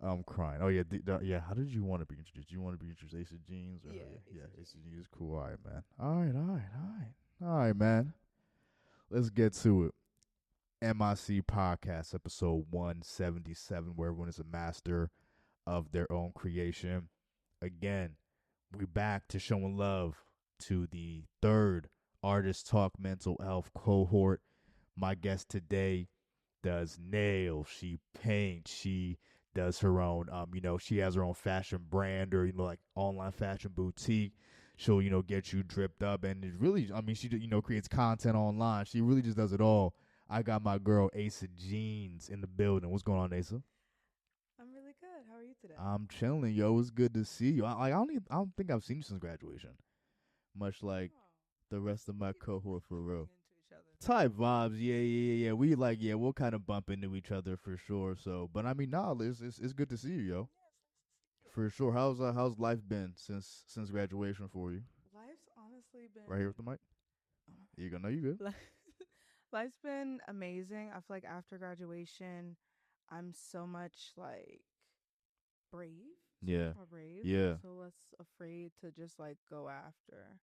I'm crying. Oh yeah, yeah. How did you want to be introduced? Do you want to be introduced, Asa Jeanz? Or, Yeah, yeah. Asa Asa Jeanz. Jeanz is cool. All right, man. All right, man. Let's get to it. MIC podcast episode 177, where everyone is a master of their own creation. Again, we back to showing love to the third Artist Talk Mental Health cohort. My guest today does nails, she paints, she does her own she has her own fashion brand, or like online fashion boutique. She'll get you dripped up, and it really, she creates content online. She really just does it all. I got my girl Asa Jeanz in the building. What's going on, Asa? I'm really good. How are you today? I'm chilling, yo. It's good to see you. I don't think I've seen you since graduation, much like Oh, the rest of we my keep on cohort, like for bumping real. into each other. Type vibes, yeah. We'll kind of bump into each other for sure. So, but I mean, nah, it's good to see you, yo. Yes, nice to see For sure. How's life been since graduation for you? you. Life's honestly Right here been with the mic. oh my You gonna know you good. god. Life's been amazing. I feel like after graduation, I'm so much like brave, so much Yeah, more brave, yeah. so less afraid to just like go after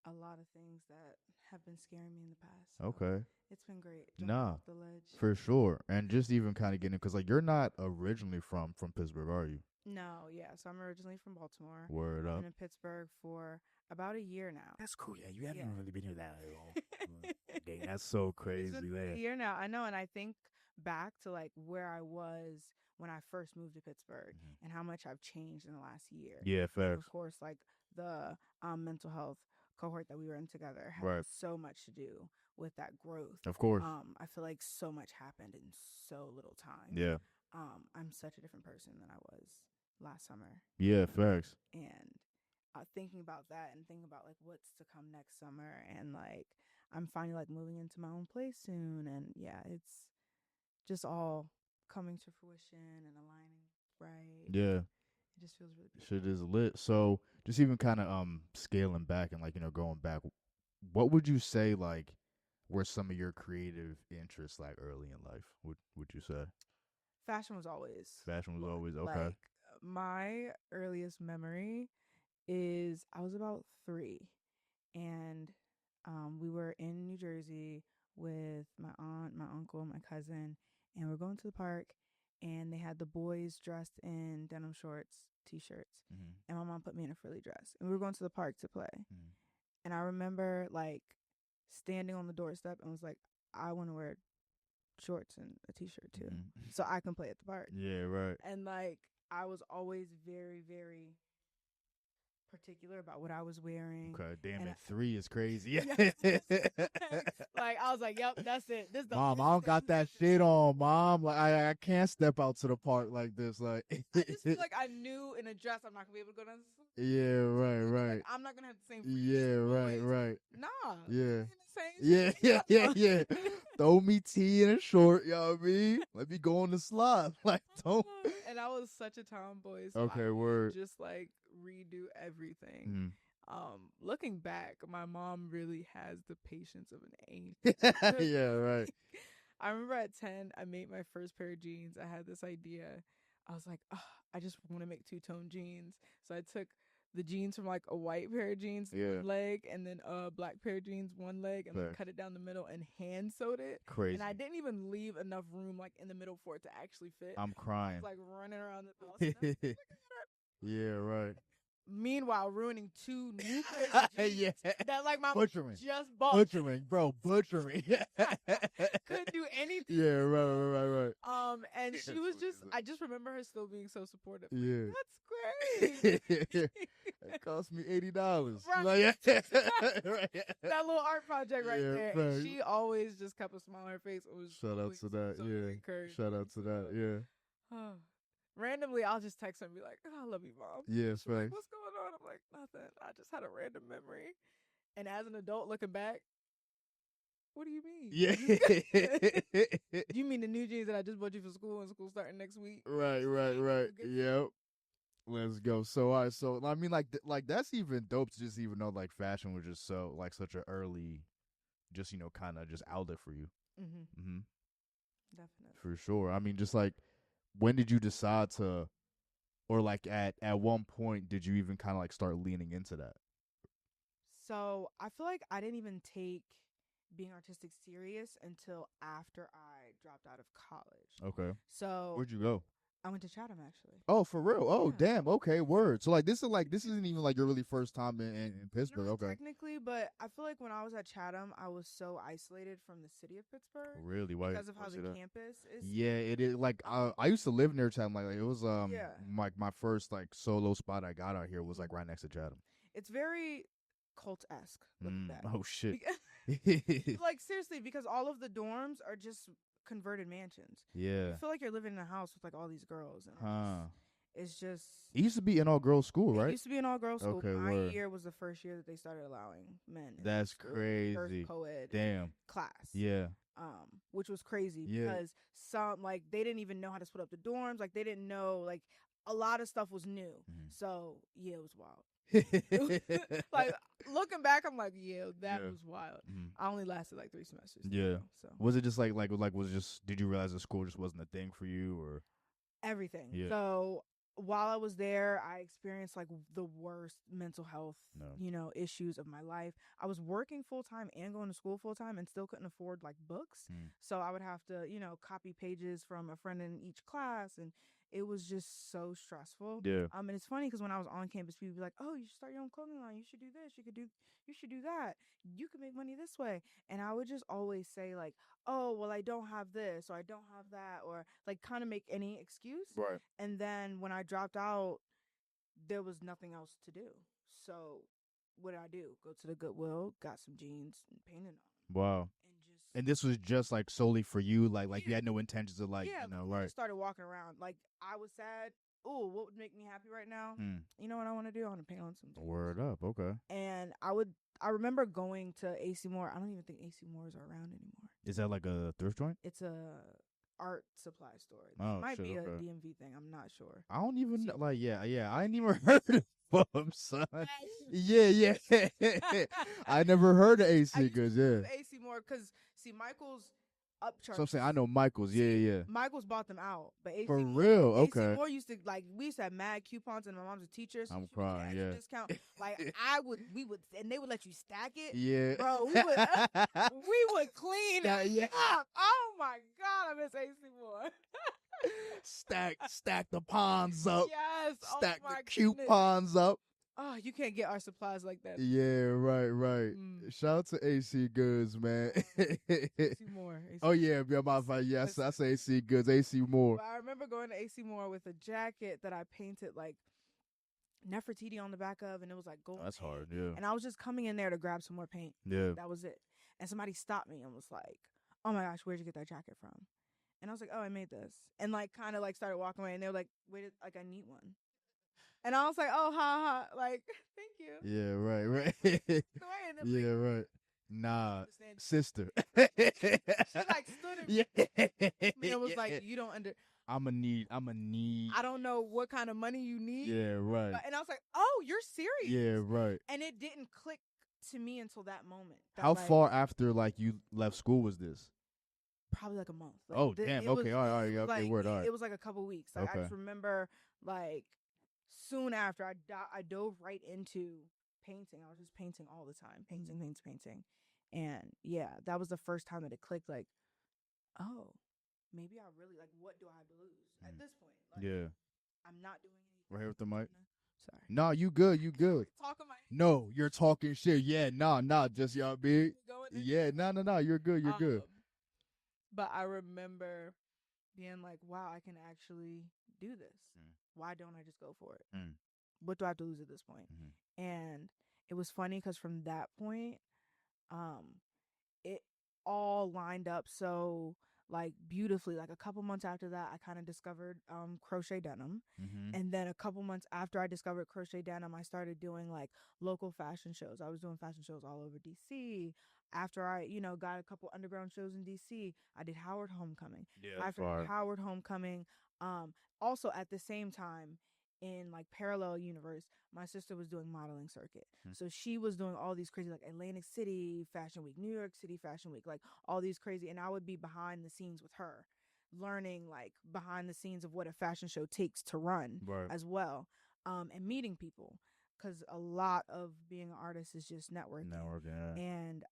a lot of things that have been scaring me in the past. So Okay. it's been great jumping Nah, off the ledge. for sure. And just even kind of getting, because like you're not originally from Pittsburgh, are you? No, yeah. So I'm originally from Baltimore. Word I've been up. in Pittsburgh for about a year now. That's cool. Yeah, you Yeah. haven't really been here that long. Dang, that's so It's crazy, been a man. year now. I know, and I think back to like where I was when I first moved to Pittsburgh Mhm. and how much I've changed in the last year. Yeah, And of facts. course, like the mental health cohort that we were in together had Right. so much to do with that growth. Of course. I feel like so much happened in so little time. Yeah. I'm such a different person than I was last summer. Yeah, facts. And thinking about that and thinking about like what's to come next summer, and like I'm finally like moving into my own place soon, and yeah, it's just all coming to fruition and aligning right, and Yeah. it just feels really Shit beautiful. is lit. So just even kind of scaling back and like going back, what would you say like were some of your creative interests like early in life? Would you say Fashion was always fashion was one. always okay? Like my earliest memory is I was about 3, and we were in New Jersey with my aunt, my uncle, my cousin, and we're going to the park. And they had the boys dressed in denim shorts, t-shirts, Mm-hmm. and my mom put me in a frilly dress. And we were going to the park to play. Mm-hmm. And I remember like standing on the doorstep and was like, I want to wear shorts and a t-shirt too, Mm-hmm. so I can play at the park. Yeah, right. And like I was always very, very particular about what I was wearing. Okay, damn And it, 3 is crazy. yes, like I was like, yep, that's it. This is the Mom, I only don't thing got that that fits shit me. on, Mom. Like I can't step out to the park like this. Like I just feel like I knew in a dress I'm not gonna be able to go down yeah, right, like right. I'm not gonna have the same freedom as Yeah, the right, boys. right. Nah, Yeah. in the same Yeah, yeah, yeah, yeah. Throw me tea in a short, you know what I mean? Let me go on the slide. Like, don't. And I was such a tomboy, so I Okay, would word. just like redo everything. Mm. Looking back, my mom really has the patience of an angel. Yeah, right. I remember at 10, I made my first pair of jeans. I had this idea. I was like, oh, I just want to make two-tone jeans. So I took the jeans from like a white pair of jeans, Yeah. one leg, and then a black pair of jeans, one leg, and like Facts. cut it down the middle and hand sewed it. Crazy. And I didn't even leave enough room like in the middle for it to actually fit. I'm I crying. was like running around the house. And I was like, Yeah, right. meanwhile, ruining 2 new pairs of jeans Yeah. that like my Butchering. just bought. Butchering, bro. Butchering. Couldn't do anything. Yeah, right. And she was just, I just remember her still being so supportive. Yeah. Like, that's great. It cost me $80. Right. Like, right. That little art project right Yeah, there. right. And she always just kept a smile on her face. It was Shout out always to that, so yeah. encouraging. Shout out to that, yeah. Randomly, I'll just text her and be like, oh, I love you, Mom. Yeah, She's like, facts. what's going on? I'm like, nothing. I just had a random memory. And as an adult looking back, what do you mean? Yeah. You mean the new jeans that I just bought you for school and school starting next week? Right. Yep. Let's go. So, all right. So, I mean, like that's even dope to just even know like fashion was just so like such an early, just kind of just outlet for you. Mm-hmm. Mm-hmm. Definitely. For sure. I mean, just like when did you decide to, or like at one point did you even kind of like start leaning into that? So I feel like I didn't even take being artistic serious until after I dropped out of college. Okay. So Where'd you go? I went to Chatham actually. Oh, for real? Oh, Yeah. damn. Okay, word. So like this isn't even like your really first time in Pittsburgh. Not Okay. technically, but I feel like when I was at Chatham, I was so isolated from the city of Pittsburgh Really? because of Why how say the that? campus is. Yeah, it is. Like I used to live near Chatham. Like it was Yeah. my first like solo spot I got out here was like Mhm. right next to Chatham. It's very cult-esque looking back. Oh shit. Like seriously, because all of the dorms are just converted mansions. Yeah. You feel like you're living in a house with like all these girls, and Huh. it's just. It used to be an all girls school, It right? used to be an all-girls school. Okay, My word. year was the first year that they started allowing men in That's school. The first crazy. co-ed Damn. class. Yeah. Which was crazy Yeah. because some like they didn't even know how to split up the dorms. Like they didn't know like a lot of stuff was new. Mhm. So yeah, it was wild. Like looking back, I'm like, yeah, that Yeah. was wild. Mhm. I only lasted like 3 semesters. Yeah. So Was it just like was it just did you realize the school just wasn't a thing for you or everything. Yeah. So while I was there, I experienced like the worst mental health, No. issues of my life. I was working full time and going to school full time and still couldn't afford like books. So I would have to, copy pages from a friend in each class, and it was just so stressful. Yeah. And it's funny because when I was on campus, people would be like, "Oh, you should start your own clothing line. You should do this. You should do that. You could make money this way." And I would just always say like, "Oh, well, I don't have this or I don't have that," or like kind of make any excuse. Right. And then when I dropped out, there was nothing else to do. So what did I do? Go to the Goodwill, got some jeans, and painted on them. Wow. And just And this was just like solely for you, like you Yeah. had no intentions of like, yeah, you know, I right. just started walking around. Like I was sad. Oh, what would make me happy right now? You know what I want to do? I want to paint on some jeans. Word up, okay. And I remember going to AC Moore. I don't even think AC Moores are around anymore. Is that like a thrift joint? It's a art supply store. Oh, It might shit, be a okay. DMV thing. I'm not sure. I don't even know, See- like yeah. I ain't even heard of them, son. Yeah. I never heard of I AC used to because love AC Moore because see Michael's upcharge. So I'm saying I know Michael's, yeah. Michael's bought them out, but AC For Moore, real, AC okay. Moore used to like we used to have mad coupons, and my mom's a teacher, so I'm she would get crying, extra yeah. discount. Like we would, and they would let you stack it. Yeah. Bro, we would clean Yeah. up. Oh my god, I miss AC Moore. Stack the pawns up. Yes, Stack oh my the goodness. coupons up. Oh, you can't get our supplies like that. Yeah, right. Shout out to AC Goods, man. AC Moore. Oh yeah, my fault. Yes, I say AC Goods, AC Moore. But I remember going to AC Moore with a jacket that I painted like Nefertiti on the back of, and it was like gold. Oh, that's paint. hard, yeah. And I was just coming in there to grab some more paint. Yeah. That was it. And somebody stopped me and was like, "Oh my gosh, where'd you get that jacket from?" And I was like, "Oh, I made this." And like kind of like started walking away, and they were like, "Wait, like I need one." And I was like, "Oh, ha ha!" Like, thank you. Yeah, right. Yeah, right. Nah, sister. She like stood in Yeah. me and was like, "You don't under." I'ma need. I don't know what kind of money you need. Yeah, right. And I was like, "Oh, you're serious?" Yeah, right. And it didn't click to me until that moment. That, How like, far after like you left school was this? Probably like a month. Like, Oh, damn. Okay, all right. Yeah, okay, like, word. All right. It was like a couple weeks. Like, I Okay. just remember, like, soon after I dove right into painting. I was just painting all the time, painting, and yeah, that was the first time that it clicked. Like, oh, maybe I really like. What do I have to lose at this point? Like, Yeah. I'm not doing anything. Right here with the mic. Sorry. No, you good. You good. Talking my. No, you're talking shit. Yeah, nah, just y'all big. Yeah, no. You're good. You're good. But I remember being like, wow, I can actually do this. Why don't I just go for it? What do I have to lose at this point? And it was funny because from that point, it all lined up so like beautifully. Like a couple months after that, I kind of discovered crochet denim. And then a couple months after I discovered crochet denim, I started doing like local fashion shows. I was doing fashion shows all over DC. After I, got a couple underground shows in DC, I did Howard Homecoming. Yeah, After Howard Homecoming, also at the same time in like parallel universe, my sister was doing modeling circuit. So she was doing all these crazy like Atlantic City Fashion Week, New York City Fashion Week, like all these crazy, and I would be behind the scenes with her. learning like behind the scenes of what a fashion show takes to run Right. as well, and meeting people, because a lot of being an artist is just networking. Networking. Yeah. And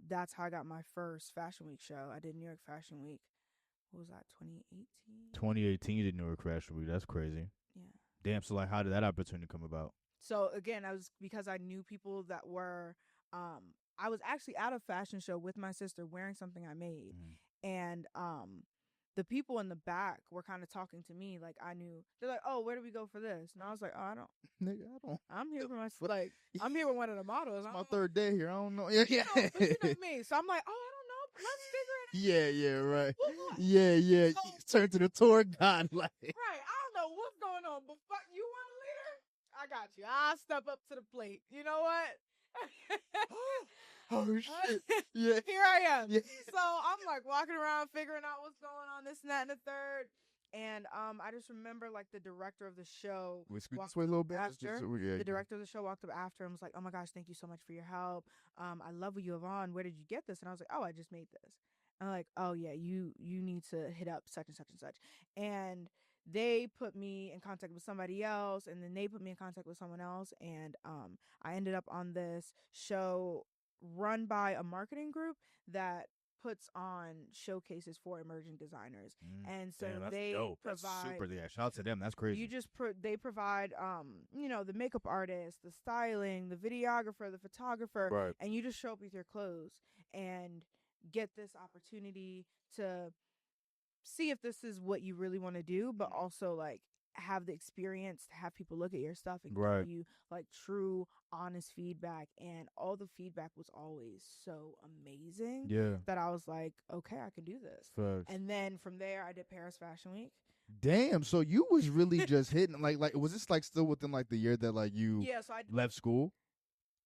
that's how I got my first Fashion Week show. I did New York Fashion Week. What was that? 2018. 2018, you did New York Fashion Week. That's crazy. Yeah. Damn. So like, how did that opportunity come about? So again, I was because I knew people that were. I was actually at a fashion show with my sister wearing something I made, and the people in the back were kind of talking to me like I knew. They're like, "Oh, where do we go for this?" And I was like, "Oh, I don't. Nigga, I don't. I'm here for my like. I'm here with one of the models. It's my third day here. I don't know. Yeah, yeah. But you know me, so I'm like, oh, I don't know. Let's figure it out. Yeah, yeah, right. What? Yeah, yeah. So, Turn to the tour guide, like. Right. I don't know what's going on, but fuck, you want a leader? I got you. I'll step up to the plate. You know what? Oh shit! Yeah. Here I am. Yeah. So I'm like walking around, figuring out what's going on, this and that and the third. And I just remember like the director of the show Walked way a little bit. After the director of the show walked up after and was like, "Oh my gosh, thank you so much for your help. I love what you have on. Where did you get this?" And I was like, "Oh, I just made this." And I'm like, "Oh yeah, you need to hit up such and such and such." And they put me in contact with somebody else, and then they put me in contact with someone else, and I ended up on this show run by a marketing group that puts on showcases for emerging designers. And so they dope. provide That's super. Yeah, shout out to them. That's crazy. You just they provide the makeup artist, the styling, the videographer, the photographer, right. And you just show up with your clothes and get this opportunity to see if this is what you really want to do, but also like have the experience to have people look at your stuff and give you like true honest feedback. And all the feedback was always so amazing that I was like, okay, I can do this. Facts. And then from there I did Paris Fashion Week. Damn, so you was really just hitting like was this like still within like the year that like you left school?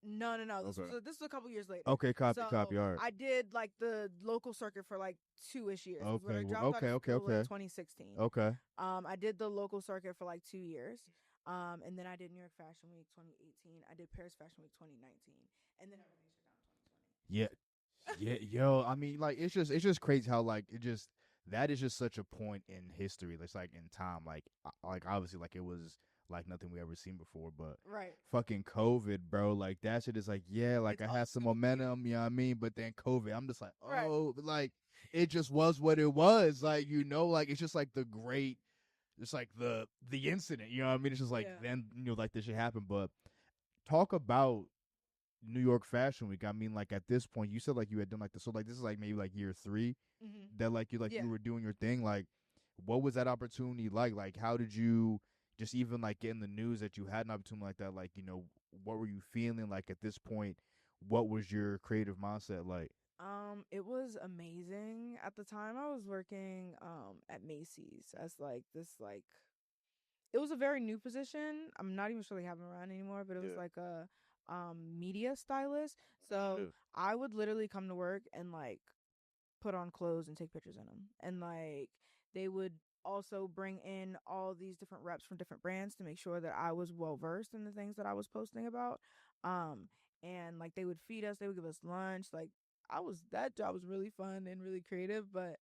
No. This was a couple years later. Okay, copy. All right. I did like the local circuit for like 2-ish years. Okay, okay. In 2016. Okay. I did the local circuit for like 2 years. And then I did New York Fashion Week 2018. I did Paris Fashion Week 2019, and then everything shut down 2020. Yeah, yo. I mean, like it's just crazy how like that is just such a point in history. It's like in time, like obviously like it was like nothing we ever seen before, but fucking COVID, bro, like that shit is like, yeah, like I had some momentum, you know what I mean? But then COVID, I'm just like, oh, like it just was what it was, like, you know, like it's just like it's like the incident, you know what I mean? It's just like then, you know, like this shit happened. But talk about New York Fashion Week. I mean, like at this point, you said like you had done like this, so like this is like maybe like year 3 that like you were doing your thing. Like, what was that opportunity like? Like, how did you just even like get in the news that you had an opportunity like that? Like, you know, what were you feeling like at this point? What was your creative mindset like? It was amazing. At the time I was working at Macy's as like this like it was a very new position. I'm not even sure they have them around anymore, but it was like a media stylist. So I would literally come to work and like put on clothes and take pictures in them. And like they would also bring in all these different reps from different brands to make sure that I was well versed in the things that I was posting about. And like they would feed us, they would give us lunch. Like that job was really fun and really creative, but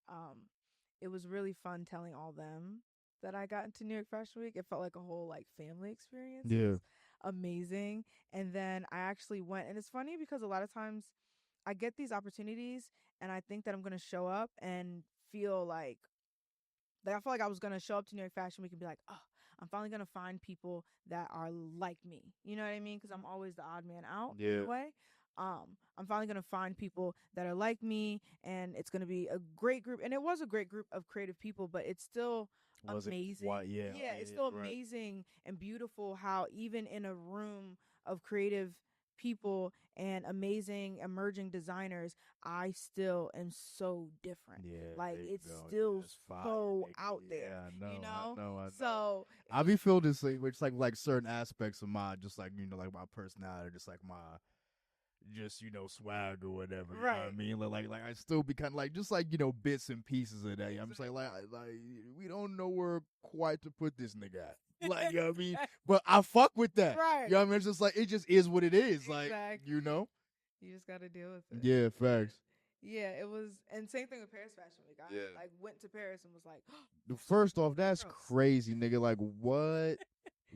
it was really fun telling all them that I got into New York Fashion Week. It felt like a whole like family experience. Yeah. It was amazing. And then I actually went, and it's funny because a lot of times I get these opportunities and I think that I'm going to show up and feel like I feel like I was going to show up to New York Fashion Week and be like, oh, I'm finally going to find people that are like me. You know what I mean? Because I'm always the odd man out in a way. I'm finally going to find people that are like me, and it's going to be a great group. And it was a great group of creative people, but it's still amazing. It's still amazing and beautiful how even in a room of creative people and amazing emerging designers, I still am so different. Like it's still so out there. Yeah, I know. I know. So I be feeling this thing, which like certain aspects of my just like, you know, like my personality, just like my just, you know, swag or whatever. You know what I mean? Like I still be kind of like just like, you know, bits and pieces of that. I'm just like we don't know where quite to put this nigga at. Like, you know what I mean? But I fuck with that. You know what I mean? It's just like, it just is what it is. Like, you know? You just got to deal with it. Yeah, facts. Yeah, it was, and same thing with Paris Fashion Week. I Yeah. like went to Paris and was like, First off, that's girls. crazy, nigga. Like, what?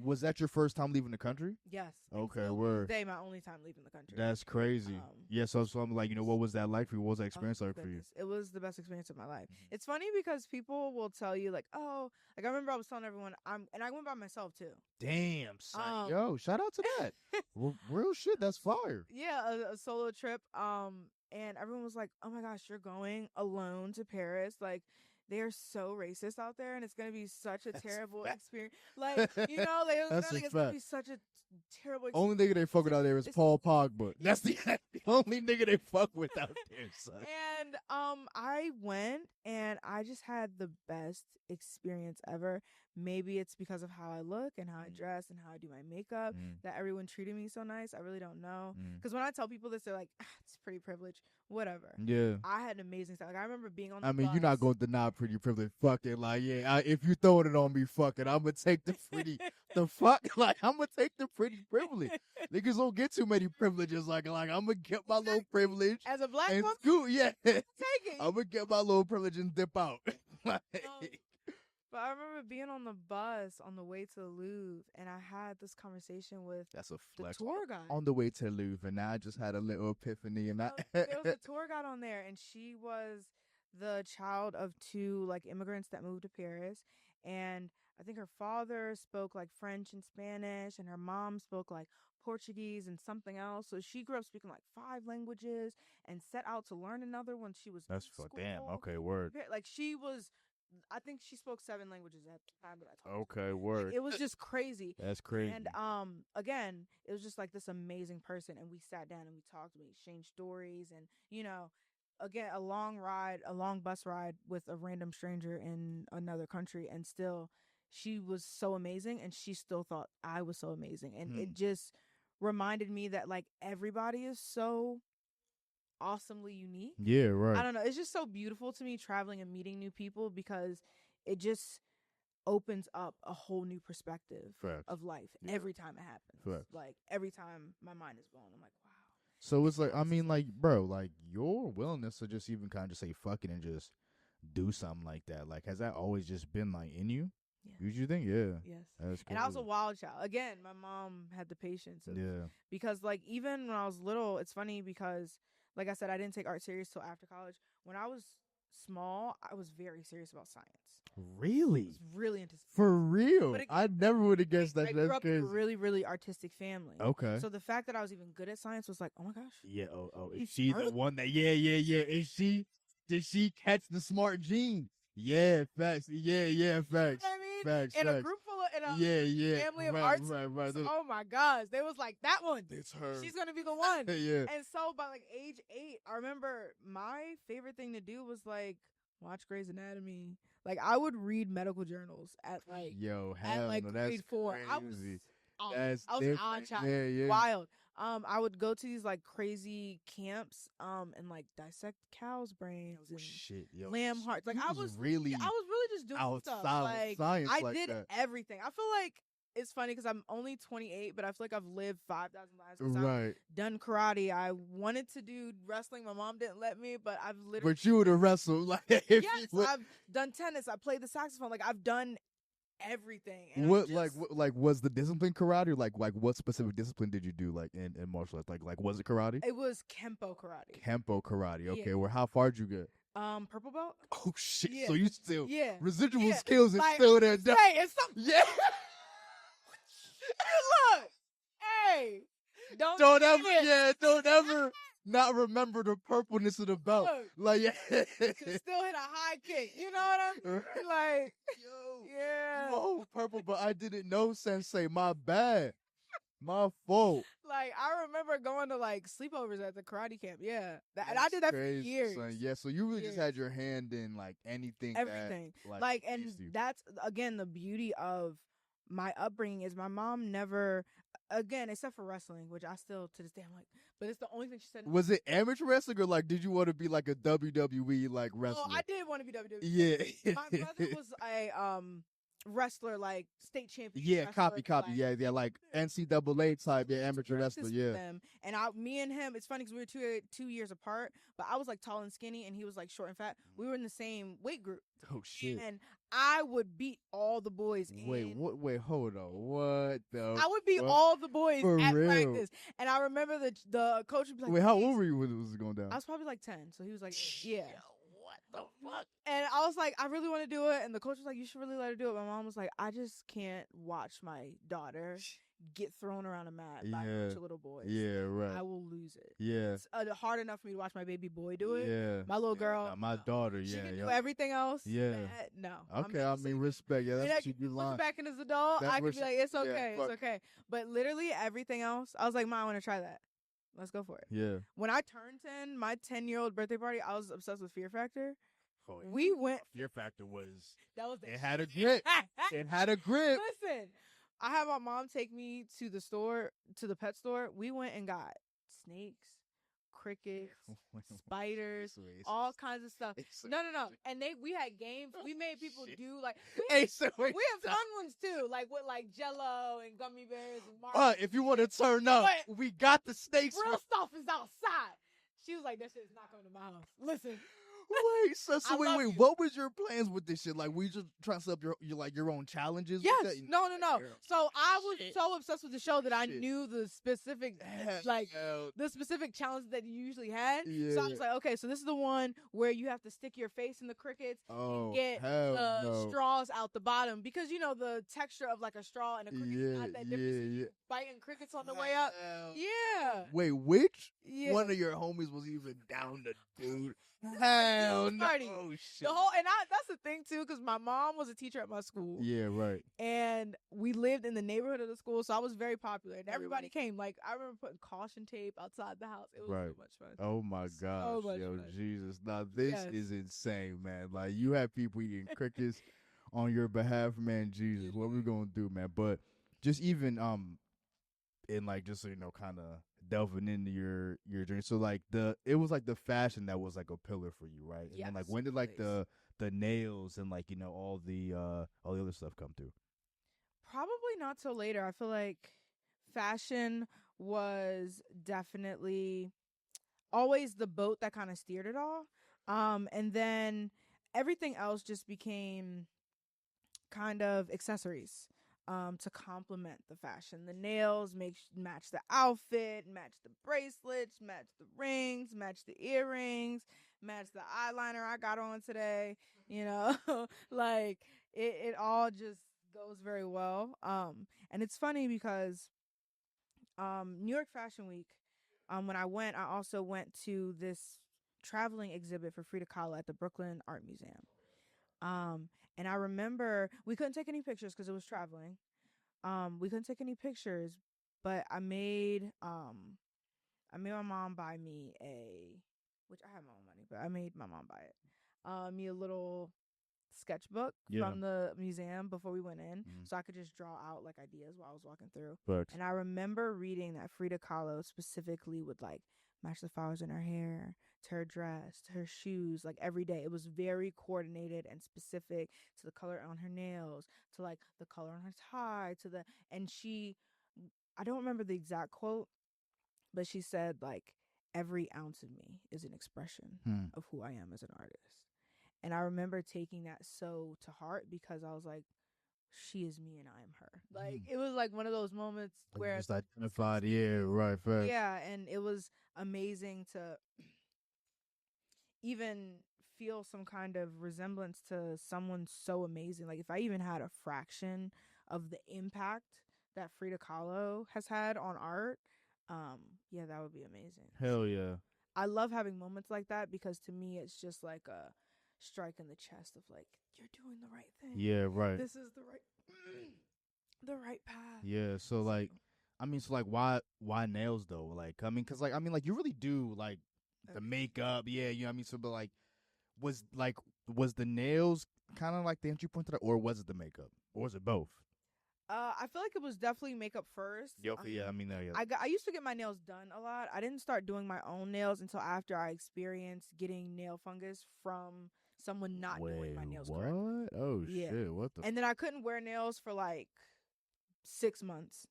Was that your first time leaving the country? Yes. Okay, Still to word. this day, my only time leaving the country. That's crazy. Yeah, so I'm like, what was that like for you? What was that experience like for you? It was the best experience of my life. It's funny because people will tell you like, oh, like I remember I was telling everyone and I went by myself too. Damn, son. Yo, shout out to that. Real shit. That's fire. Yeah, a solo trip. And everyone was like, oh my gosh, you're going alone to Paris. Like, they are so racist out there, and it's gonna be such a terrible experience. Like, like it's gonna be such a terrible experience. Only nigga they fuck with out there is Paul Pogba. That's the only nigga they fuck with out there, son. And I went and I just had the best experience ever. Maybe it's because of how I look and how I dress and how I do my makeup that everyone treated me so nice. I really don't know. Because when I tell people this, they're like, it's pretty privileged. Whatever. Yeah. I had an amazing time. Like, I remember being on the bus. you're not going to deny pretty privilege. Fuck it. Like, if you throwing it on me, fuck it. I'm going to take the pretty, the fuck. Like, I'm going to take the pretty privilege. Niggas don't get too many privileges. Like I'm going to get my little privilege. As a black and woman, scoot, yeah. take it. I'm going to get my little privilege and dip out. But I remember being on the bus on the way to the Louvre, and I had this conversation with the tour guide. On the way to the Louvre, and I just had a little epiphany. And there was a tour guide on there, and she was the child of two like immigrants that moved to Paris. And I think her father spoke like French and Spanish, and her mom spoke like Portuguese and something else. So she grew up speaking like 5 languages and set out to learn another when she was in school. Damn. Okay, word. Like she was. I think she spoke 7 languages at the time that I talked. Okay, word. Like, it was just crazy. That's crazy. And again, it was just like this amazing person, and we sat down and we talked, and we exchanged stories, and again, a long bus ride with a random stranger in another country, and still, she was so amazing, and she still thought I was so amazing, and it just reminded me that like everybody is so awesomely unique. Yeah, right. I don't know. It's just so beautiful to me traveling and meeting new people because it just opens up a whole new perspective of life every time it happens. Like every time my mind is blown, I'm like, wow. So it's like, I mean, like, bro, like your willingness to just even kind of say fuck it and just do something like that. Like, has that always just been like in you? Yeah. You think? Yeah. Yes. That's and I was a wild child. Again, my mom had the patience. Yeah. Because like even when I was little, it's funny because like I said, I didn't take art serious till after college. When I was small, I was very serious about science. Really? I was really into science. For real? I never would have guessed that. I grew up in a really, really artistic family. Okay. So the fact that I was even good at science was like, oh my gosh. Yeah. Oh. Is she the one that? Yeah. Did she catch the smart gene? Yeah. Facts. Yeah. Facts. I mean, facts. In a group full of family of arts. Right. Oh my gosh, they was like that one. It's her. She's gonna be the one. Yeah. And so by like age 8, I remember my favorite thing to do was like watch Grey's Anatomy. Like I would read medical journals at like grade 4. Crazy. I was on child. Yeah. Wild. I would go to these like crazy camps and like dissect cows' brains and lamb hearts. Like I was really just doing stuff. Like science I like did that. everything. I feel like it's funny because I'm only 28, but I feel like I've lived 5,000 lives. Right. I've done karate. I wanted to do wrestling. My mom didn't let me, but I've literally. But you would have wrestled like. Yes, I've done tennis. I played the saxophone. Like I've done everything. And what was the discipline karate? Or like what specific discipline did you do like in martial arts? Like was it karate? It was Kempo karate. Kempo karate. Okay. Yeah. Well, how far did you get? Purple belt. Oh shit! Yeah. So you still residual Yeah. skills is like, still there. Hey, it's something. Yeah. Look. Hey. Don't ever not remember the purpleness of the belt. Look, like can still hit a high kick. You know what I mean? Like yeah. Oh, purple, but I didn't know, Sensei. My bad. My fault. Like I remember going to like sleepovers at the karate camp. Yeah, and I did that crazy, for years. Son. Yeah, so you really just had your hand in like anything, everything. That, and that's again the beauty of my upbringing is my mom never, again, except for wrestling, which I still to this day I'm like, but it's the only thing she said. Was it amateur wrestling or like did you want to be like a WWE like wrestler? Oh, I did want to be WWE. Yeah. My brother was a wrestler, like state champion. Yeah, wrestler, copy. like, Yeah, like NCAA type, yeah, amateur wrestler, practice with yeah. them. And me and him, it's funny because we were two years apart, but I was like tall and skinny, and he was like short and fat. We were in the same weight group. Oh shit! And I would beat all the boys. Wait, what? Wait, hold on. What the? I would beat what? all the boys For at real? practice. And I remember the coach would be like, wait, how old were you when it was going down? I was probably like 10. So he was like, yeah. What the fuck? And I was like, I really want to do it. And the coach was like, you should really let her do it. My mom was like, I just can't watch my daughter get thrown around a mat by a bunch of little boys. Yeah, right. I will lose it. Yeah. It's hard enough for me to watch my baby boy do it. Yeah. My little girl. Nah, my daughter, she yeah. can do everything else. Yeah. No. Okay, I mean, respect. Yeah, that's what you do. Looking back in as an adult, I could be like, it's okay, it's okay. But literally everything else, I was like, Mom, I want to try that. Let's go for it. Yeah. When I turned 10, my 10-year-old birthday party, I was obsessed with Fear Factor. Oh, yeah. We went. Fear Factor was. It had a grip. It had a grip. Listen, I had my mom take me to the store, to the pet store. We went and got snakes, crickets, spiders, all kinds of stuff. No. And we had games. We made people do like. We have fun ones too, like with like Jello and gummy bears and marbles. If you want to turn up, we got the snakes. Real stuff is outside. She was like, that shit is not coming to my house. Listen. Wait, so wait. What was your plans with this shit? Like, we just trying to set up your own challenges? Yes. No. So I was so obsessed with the show that I knew the specific, the specific challenge that you usually had. Yeah. So I was like, okay, so this is the one where you have to stick your face in the crickets and get the straws out the bottom, because you know the texture of like a straw and a cricket is not that different. So biting crickets on the way up. Yeah. Wait, which one of your homies was even down the dude? Hell no. Oh, shit. That's the thing too, because my mom was a teacher at my school. Yeah, right. And we lived in the neighborhood of the school, so I was very popular, and everybody came. Like, I remember putting caution tape outside the house. It was so much fun. Oh my gosh, fun. Jesus! Now this is insane, man. Like, you have people eating crickets on your behalf, man. Jesus, what we gonna do, man? But just even in like, just so you know, kind of delving into your journey. So like it was like the fashion that was like a pillar for you, right? And then like, when did like the nails and like, you know, all the other stuff come through? Probably not till later. I feel like fashion was definitely always the boat that kind of steered it all. And then everything else just became kind of accessories to complement the fashion. The nails match the outfit, match the bracelets, match the rings, match the earrings, match the eyeliner I got on today. You know, like it all just goes very well. And it's funny because New York Fashion Week, when I went, I also went to this traveling exhibit for Frida Kahlo at the Brooklyn Art Museum. And I remember we couldn't take any pictures because it was traveling. We couldn't take any pictures, but I made my mom buy me which I have my own money, but I made my mom buy it. Me a little sketchbook from the museum before we went in, so I could just draw out like ideas while I was walking through. And I remember reading that Frida Kahlo specifically would like match the flowers in her hair to her dress, to her shoes, like every day. It was very coordinated and specific to the color on her nails, to like the color on her tie, and I don't remember the exact quote, but she said like, every ounce of me is an expression of who I am as an artist. And I remember taking that so to heart, because I was like, she is me and I am her. Like, it was like one of those moments where just identified. Yeah, right. Fact. Yeah, and it was amazing to even feel some kind of resemblance to someone so amazing. Like, if I even had a fraction of the impact that Frida Kahlo has had on art, that would be amazing. Hell yeah. I love having moments like that, because to me it's just like a strike in the chest of like, you're doing the right thing. Yeah, right. This is the right path. Yeah, so like, I mean, so like, why nails though? Like, I mean, cause like, I mean, like, you really do like the makeup, yeah, you know what I mean? So, but like, was the nails kind of like the entry point to that, or was it the makeup, or was it both? I feel like it was definitely makeup first. Yeah, I mean, yeah. I used to get my nails done a lot. I didn't start doing my own nails until after I experienced getting nail fungus from someone not doing Wait, my nails correctly. what? Oh Yeah. shit! What the? And then I couldn't wear nails for like 6 months.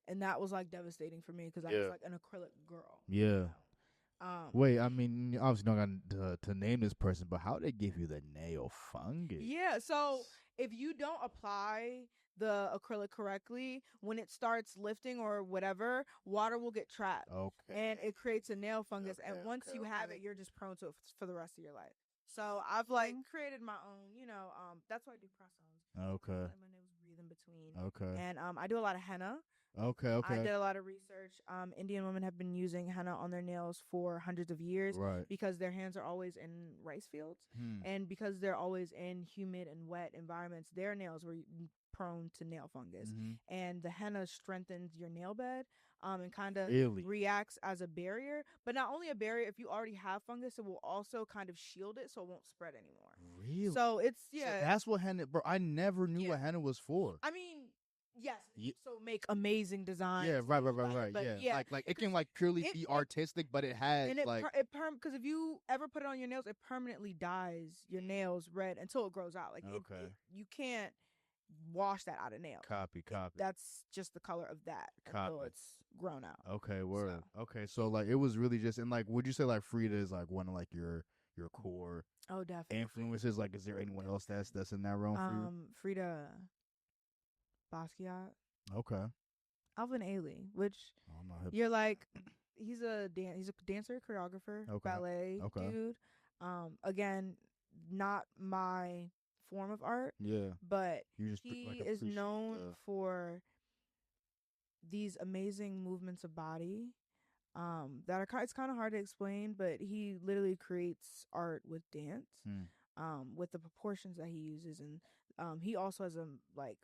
And that was like devastating for me because I was Yeah. like an acrylic girl. Yeah. Um, Wait, I mean, obviously not gonna to name this person, but how they give you the nail fungus? yeah. So if you don't apply the acrylic correctly, when it starts lifting or whatever, water will get trapped Okay. and it creates a nail fungus. Okay. And once Okay. you have Okay. it, you're just prone to it for the rest of your life. So I've like created my own, that's why I do press-ons. Okay. Let my nails breathe in between. Okay. And I do a lot of henna. Okay. I Okay. did a lot of research. Indian women have been using henna on their nails for hundreds of years Right. because their hands are always in rice fields. And because they're always in humid and wet environments, their nails were prone to nail fungus. And the henna strengthens your nail bed and kind of Really? reacts as a barrier. But not only a barrier, if you already have fungus, it will also kind of shield it so it won't spread anymore. Really? So it's, So yeah. that's what henna, bro. I never knew what henna was for. I mean, yes, so make amazing designs. Yeah, right. But yeah. Like it can like purely be artistic, but it has and it like because if you ever put it on your nails, it permanently dyes your nails red until it grows out. Like you can't wash that out of nails. Copy. That's just the color of that until it's grown out. Okay, word. So. Okay, so like it was really just, and like, would you say like Frida is like one of like your core definitely influences? Like, is there anyone else that's in that realm for you? Frida, Basquiat. Okay. Alvin Ailey, which you're like, he's a dancer, choreographer, ballet dude. Again, not my form of art. Yeah. But he is known for these amazing movements of body. That are it's kind of hard to explain, but he literally creates art with dance. With the proportions that he uses, and he also has a like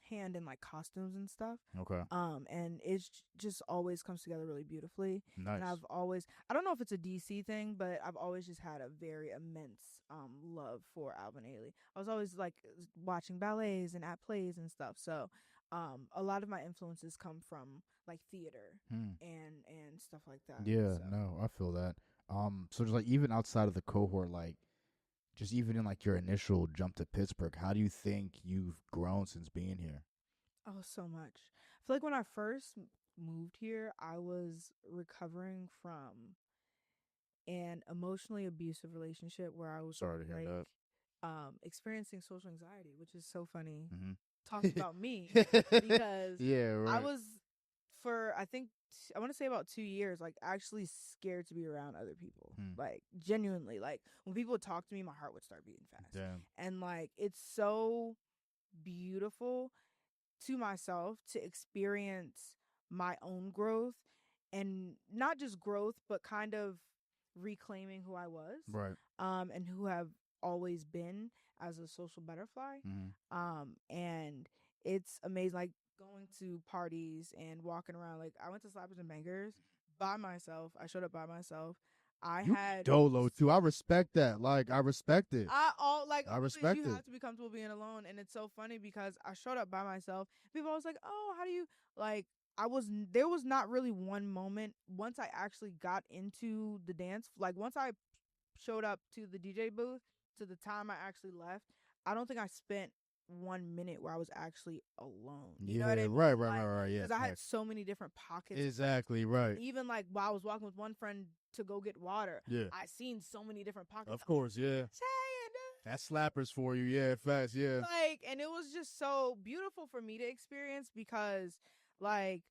hand in like costumes and stuff. Okay. And it's just always comes together really beautifully. Nice. And I don't know if it's a DC thing, but I've always just had a very immense love for Alvin Ailey. I was always like watching ballets and at plays and stuff. So a lot of my influences come from like theater and stuff like that. Yeah, so. No, I feel that. So just like even outside of the cohort, like just even in like your initial jump to Pittsburgh, how do you think you've grown since being here? Oh, so much. I feel like when I first moved here, I was recovering from an emotionally abusive relationship where I was sorry to hear that. Experiencing social anxiety, which is so funny. Mm-hmm. Talking about me because I was for I want to say about 2 years like actually scared to be around other people. Like genuinely, like when people would talk to me, my heart would start beating fast. Damn. And like it's so beautiful to myself to experience my own growth, and not just growth but kind of reclaiming who I was, right, and who have always been as a social butterfly. And it's amazing, like going to parties and walking around. Like I went to Slappers and Bangers by myself. I showed up by myself. You had dolo too. I respect that. Like I respect it. I respect it. You have to be comfortable being alone, and it's so funny because I showed up by myself. People always like, "Oh, how do you like?" There was not really one moment once I actually got into the dance. Like once I showed up to the DJ booth to the time I actually left, I don't think I spent 1 minute where I was actually alone. You know what I mean? Right. Yeah, because I had so many different pockets. Exactly, right. Even like while I was walking with one friend to go get water, yeah, I seen so many different pockets. Of course, yeah. That's slappers for you, yeah, fast, yeah. Like, and it was just so beautiful for me to experience because, like,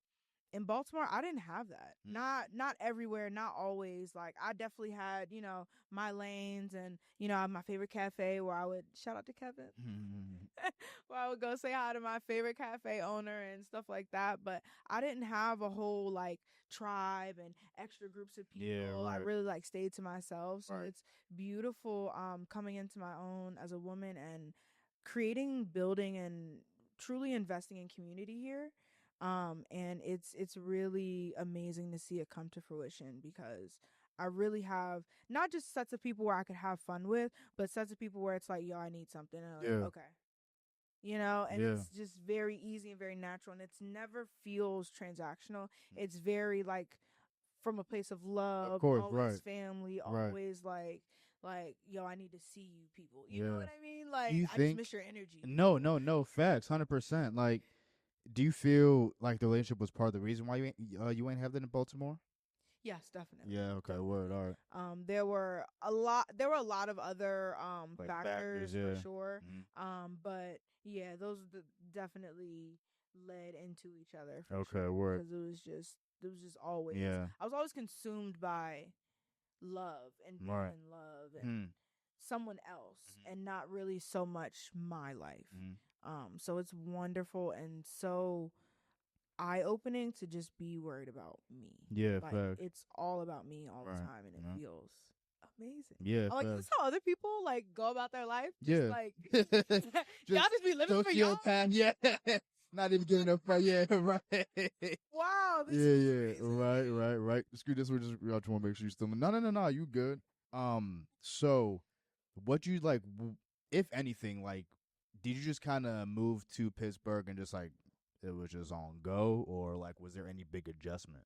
in Baltimore, I didn't have that. Not everywhere, not always. Like I definitely had, my lanes, and I have my favorite cafe where I would shout out to Kevin. Where I would go say hi to my favorite cafe owner and stuff like that. But I didn't have a whole like tribe and extra groups of people. Yeah, right. I really like stayed to myself. So right. It's beautiful coming into my own as a woman and creating, building, and truly investing in community here. And it's really amazing to see it come to fruition because I really have not just sets of people where I could have fun with, but sets of people where it's like, yo, I need something. And I'm like, okay. And it's just very easy and very natural, and it's never feels transactional. It's very like from a place of love, of course, always family, always like like, yo, I need to see you people. You know Yeah. what I mean? Do Like, you I just think? miss your energy. No, no, no. Facts. 100%. Like, do you feel like the relationship was part of the reason why you ain't have that in Baltimore? Yes, definitely. Yeah. Okay. Word. Definitely. All right. There were a lot of other Like factors. factors for Yeah. sure. Mhm. But yeah, definitely led into each other for Okay. sure, Word. because it was just always, Yeah. I was always consumed by love and being Right. in love and Hmm. someone else, and not really so much my life. Hmm. So it's wonderful and so eye opening to just be worried about me. Yeah. Like, Facts. it's all about me all the Right. time, and it Yeah. feels amazing. Yeah. I'm like, is this Facts. how other people like go about their life? Just Yeah. like y'all Just just be living for y'all. sociopath. Yeah. Not even giving a fuck. Yeah. Right. Wow, this Yeah, is yeah, crazy. right. Screw this. I just want to make sure you still. No. You good? So, what you like, if anything, like, did you just kind of move to Pittsburgh and just like it was just on go, or like was there any big adjustment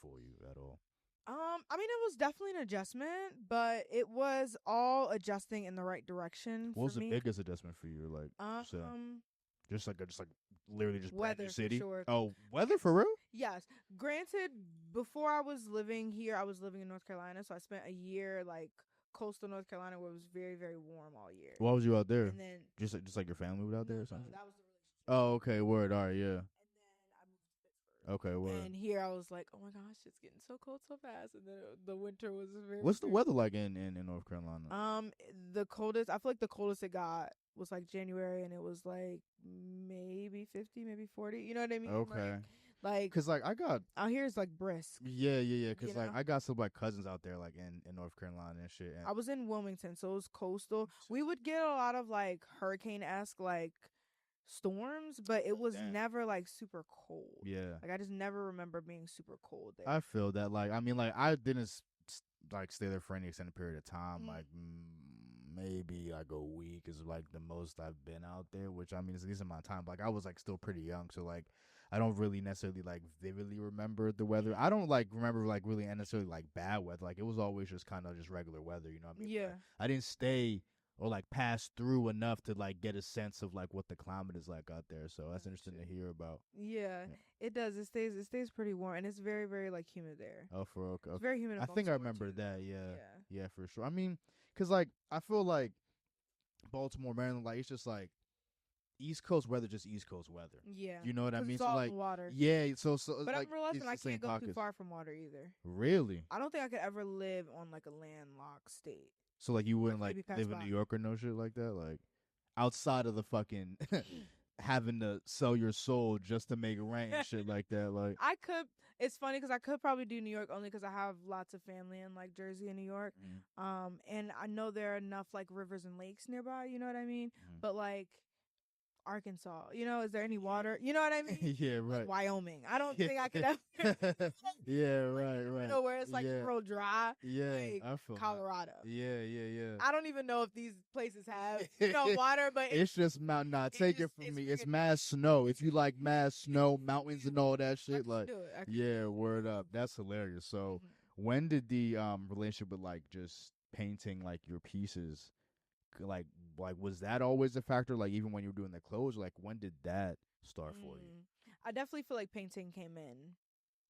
for you at all? I mean, it was definitely an adjustment, but it was all adjusting in the right direction What for was the me. biggest adjustment for you? Like, so just like literally just brand new Weather for city. sure. Oh, weather for real? Yes. Granted, before I was living here, I was living in North Carolina, so I spent a year like coastal North Carolina where it was very, very warm all year. Why was you out there? And then Just like your family was out no, there or no, something? that was the relationship. Oh, okay. Word. All right. Yeah. And then I moved to Pittsburgh. Okay. Word. And here I was like, oh my gosh, it's getting so cold so fast. And then the winter was very What's the scary. weather like in North Carolina? The coldest, I feel like the coldest it got was like January, and it was like maybe 50, maybe 40. You know what I mean? Okay. Like Cause like I got out here it's like brisk. yeah. Cause You like know, I got some like cousins out there like in North Carolina and shit. And I was in Wilmington, so it was coastal. We would get a lot of like hurricane-esque like storms, but it was damn. never like super cold. Yeah, Like, I just never remember being super cold there. I feel that. Like I mean, like I didn't like stay there for any extended period of time. Mm. Like maybe like a week is like the most I've been out there. Which I mean is a decent amount of time. But, like I was like still pretty young, so like I don't really necessarily like vividly remember the weather. I don't like remember like really necessarily like bad weather. Like it was always just kind of just regular weather. You know what I mean? Yeah. But I didn't stay or like pass through enough to like get a sense of like what the climate is like out there. So that's interesting to hear about. Yeah, it does. It stays pretty warm, and it's very, very like humid there. Oh, for okay. It's very humid in I think I Baltimore, remember too. that. Yeah, Yeah. yeah, for sure. I mean, cause like I feel like Baltimore, Maryland, like it's just like East Coast weather, just East Coast weather. Yeah. You know what I 'Cause mean? it's So all like, in water. yeah. So But like I'm realizing it's I the same can't go too pockets. far from water either. Really? I don't think I could ever live on like a landlocked state. So like you Like, wouldn't like maybe past live in New Boston. York or no shit like that, like outside of the fucking having to sell your soul just to make rent and shit like that. Like I could. It's funny because I could probably do New York only because I have lots of family in like Jersey and New York. And I know there are enough like rivers and lakes nearby. You know what I mean? But like Arkansas, is there any water? You know what I mean? yeah, Like right. Wyoming. I don't think I could ever. yeah, right. Where it's like yeah, real dry. yeah. Like I feel Colorado. that. Yeah. I don't even know if these places have water, but It's just mountain. Nah, take it from me. It's mad nice. snow. If you like mad snow, mountains and all that shit, like do it. yeah, word up. That's hilarious. So when did the relationship with like just painting like your pieces like was that always a factor? Like even when you were doing the clothes, like when did that start for you? I definitely feel like painting came in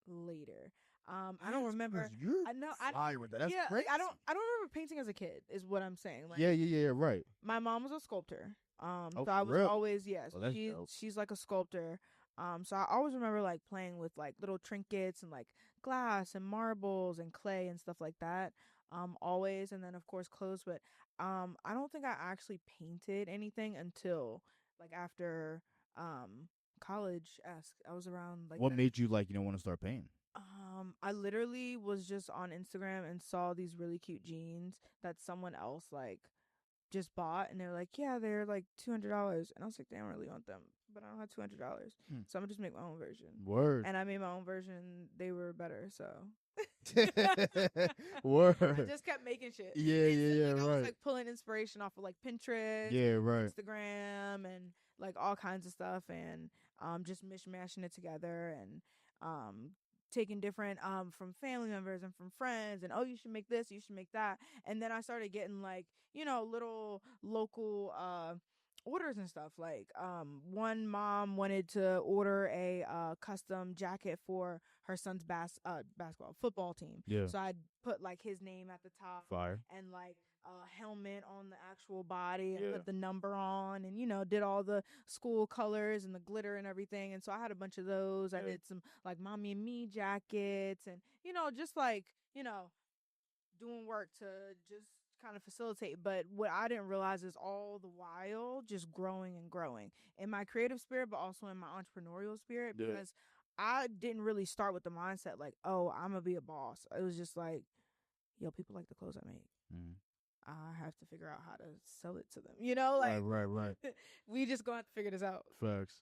later. I don't remember. You're I know. fire with that. That's crazy. I don't remember painting as a kid. Is what I'm saying. Like, yeah, right. my mom was a sculptor. Oh, So I was real? always yes. Oh, that's dope. She's like a sculptor. So I always remember like playing with like little trinkets and like glass and marbles and clay and stuff like that. Always, and then of course clothes. But I don't think I actually painted anything until like after college. I was around like What made you like want to start painting? I literally was just on Instagram and saw these really cute jeans that someone else like just bought, and they're like, yeah, they're like $200, and I was like, damn, I really want them, but I don't have $200, so I'm gonna just make my own version. Word. And I made my own version. They were better, so Word. I just kept making shit. Yeah, like, right. I was like pulling inspiration off of like Pinterest, yeah, right. Instagram, and like all kinds of stuff, and just mishmashing it together, and taking different from family members and from friends, and oh, you should make this, you should make that. And then I started getting like, little local orders and stuff. Like one mom wanted to order a custom jacket for her son's basketball football team. Yeah. So I put like his name at the top Fire. and like helmet on the actual body and Yeah. put the number on, and did all the school colors and the glitter and everything. And so I had a bunch of those. I did some like mommy and me jackets, and just like doing work to just kind of facilitate. But what I didn't realize is all the while just growing and growing in my creative spirit, but also in my entrepreneurial spirit, Yeah. because I didn't really start with the mindset like, oh, I'm gonna be a boss. It was just like, yo, people like the clothes I make. Mm. I have to figure out how to sell it to them. Like Right. we just gonna have to figure this out. Facts.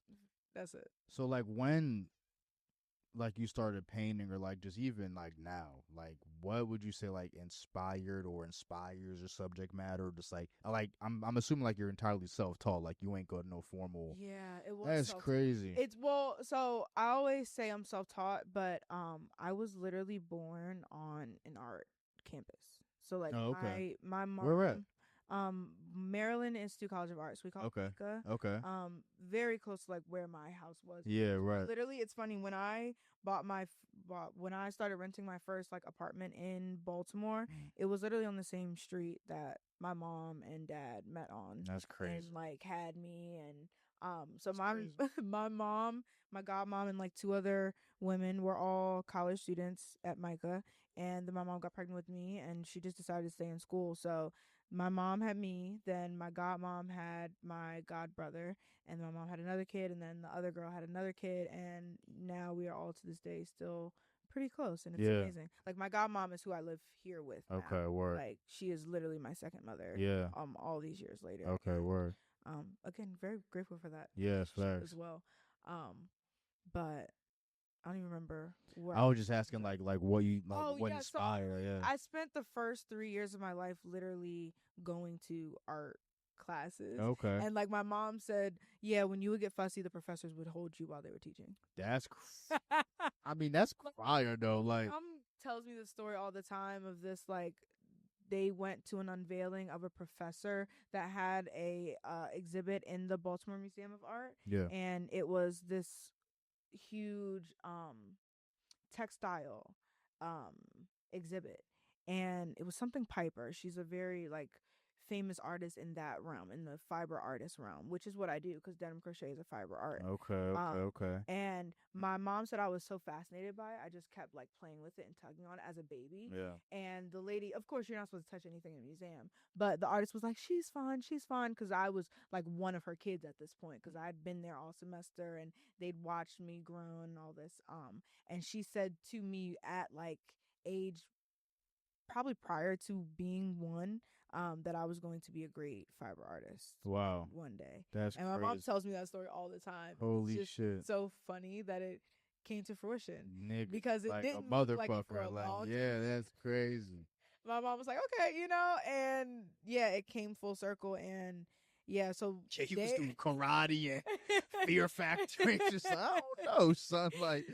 That's it. So like when like you started painting, or like just even like now, like what would you say like inspired or inspires your subject matter? Just like I'm assuming like you're entirely self-taught, like you ain't got no formal. Yeah, it was. That's crazy. It's so I always say I'm self-taught, but I was literally born on an art campus. So like Oh, okay. my mom, Where at? Maryland Institute College of Arts. We call Okay. it Mecca. Okay. Very close to like where my house was. Yeah, right. Literally, it's funny when I when I started renting my first like apartment in Baltimore, it was literally on the same street that my mom and dad met on. That's crazy. And like had me, and so That's my crazy. my mom, my godmom, and like two other women were all college students at Micah, and then my mom got pregnant with me, and she just decided to stay in school. So my mom had me, then my godmom had my god brother, and my mom had another kid, and then the other girl had another kid, and now we are all to this day still pretty close, and it's amazing. Like my godmom is who I live here with now. Okay, word. Like she is literally my second mother. Yeah. All these years later. Okay, and, word. again, very grateful for that. Yes, facts. As well. But I don't even remember where I was just asking like what you like, what inspired. So I spent the first 3 years of my life literally going to art classes. Okay. And like my mom said, yeah, when you would get fussy, the professors would hold you while they were teaching. That's I mean, that's fire though. Like mom tells me the story all the time of this, like they went to an unveiling of a professor that had a exhibit in the Baltimore Museum of Art. Yeah. And it was this huge textile exhibit, and it was something Piper. She's a very like famous artist in that realm, in the fiber artist realm, which is what I do, because denim crochet is a fiber art. Okay. And my mom said I was so fascinated by it, I just kept like playing with it and tugging on it as a baby. Yeah. And the lady, of course, you're not supposed to touch anything in a museum, but the artist was like, she's fine, because I was like one of her kids at this point, because I'd been there all semester and they'd watched me grow and all this. And she said to me at like age probably prior to being one, that I was going to be a great fiber artist. Wow. One day. That's and my mom tells me that story all the time. Holy it's just shit. So funny that it came to fruition. Nigga, because it like didn't a motherfucker. like it for a long time. Yeah, that's crazy. My mom was like, okay, and yeah, it came full circle. And yeah, so yeah, he was doing karate and Fear Factory. Just like, I don't know, son. Like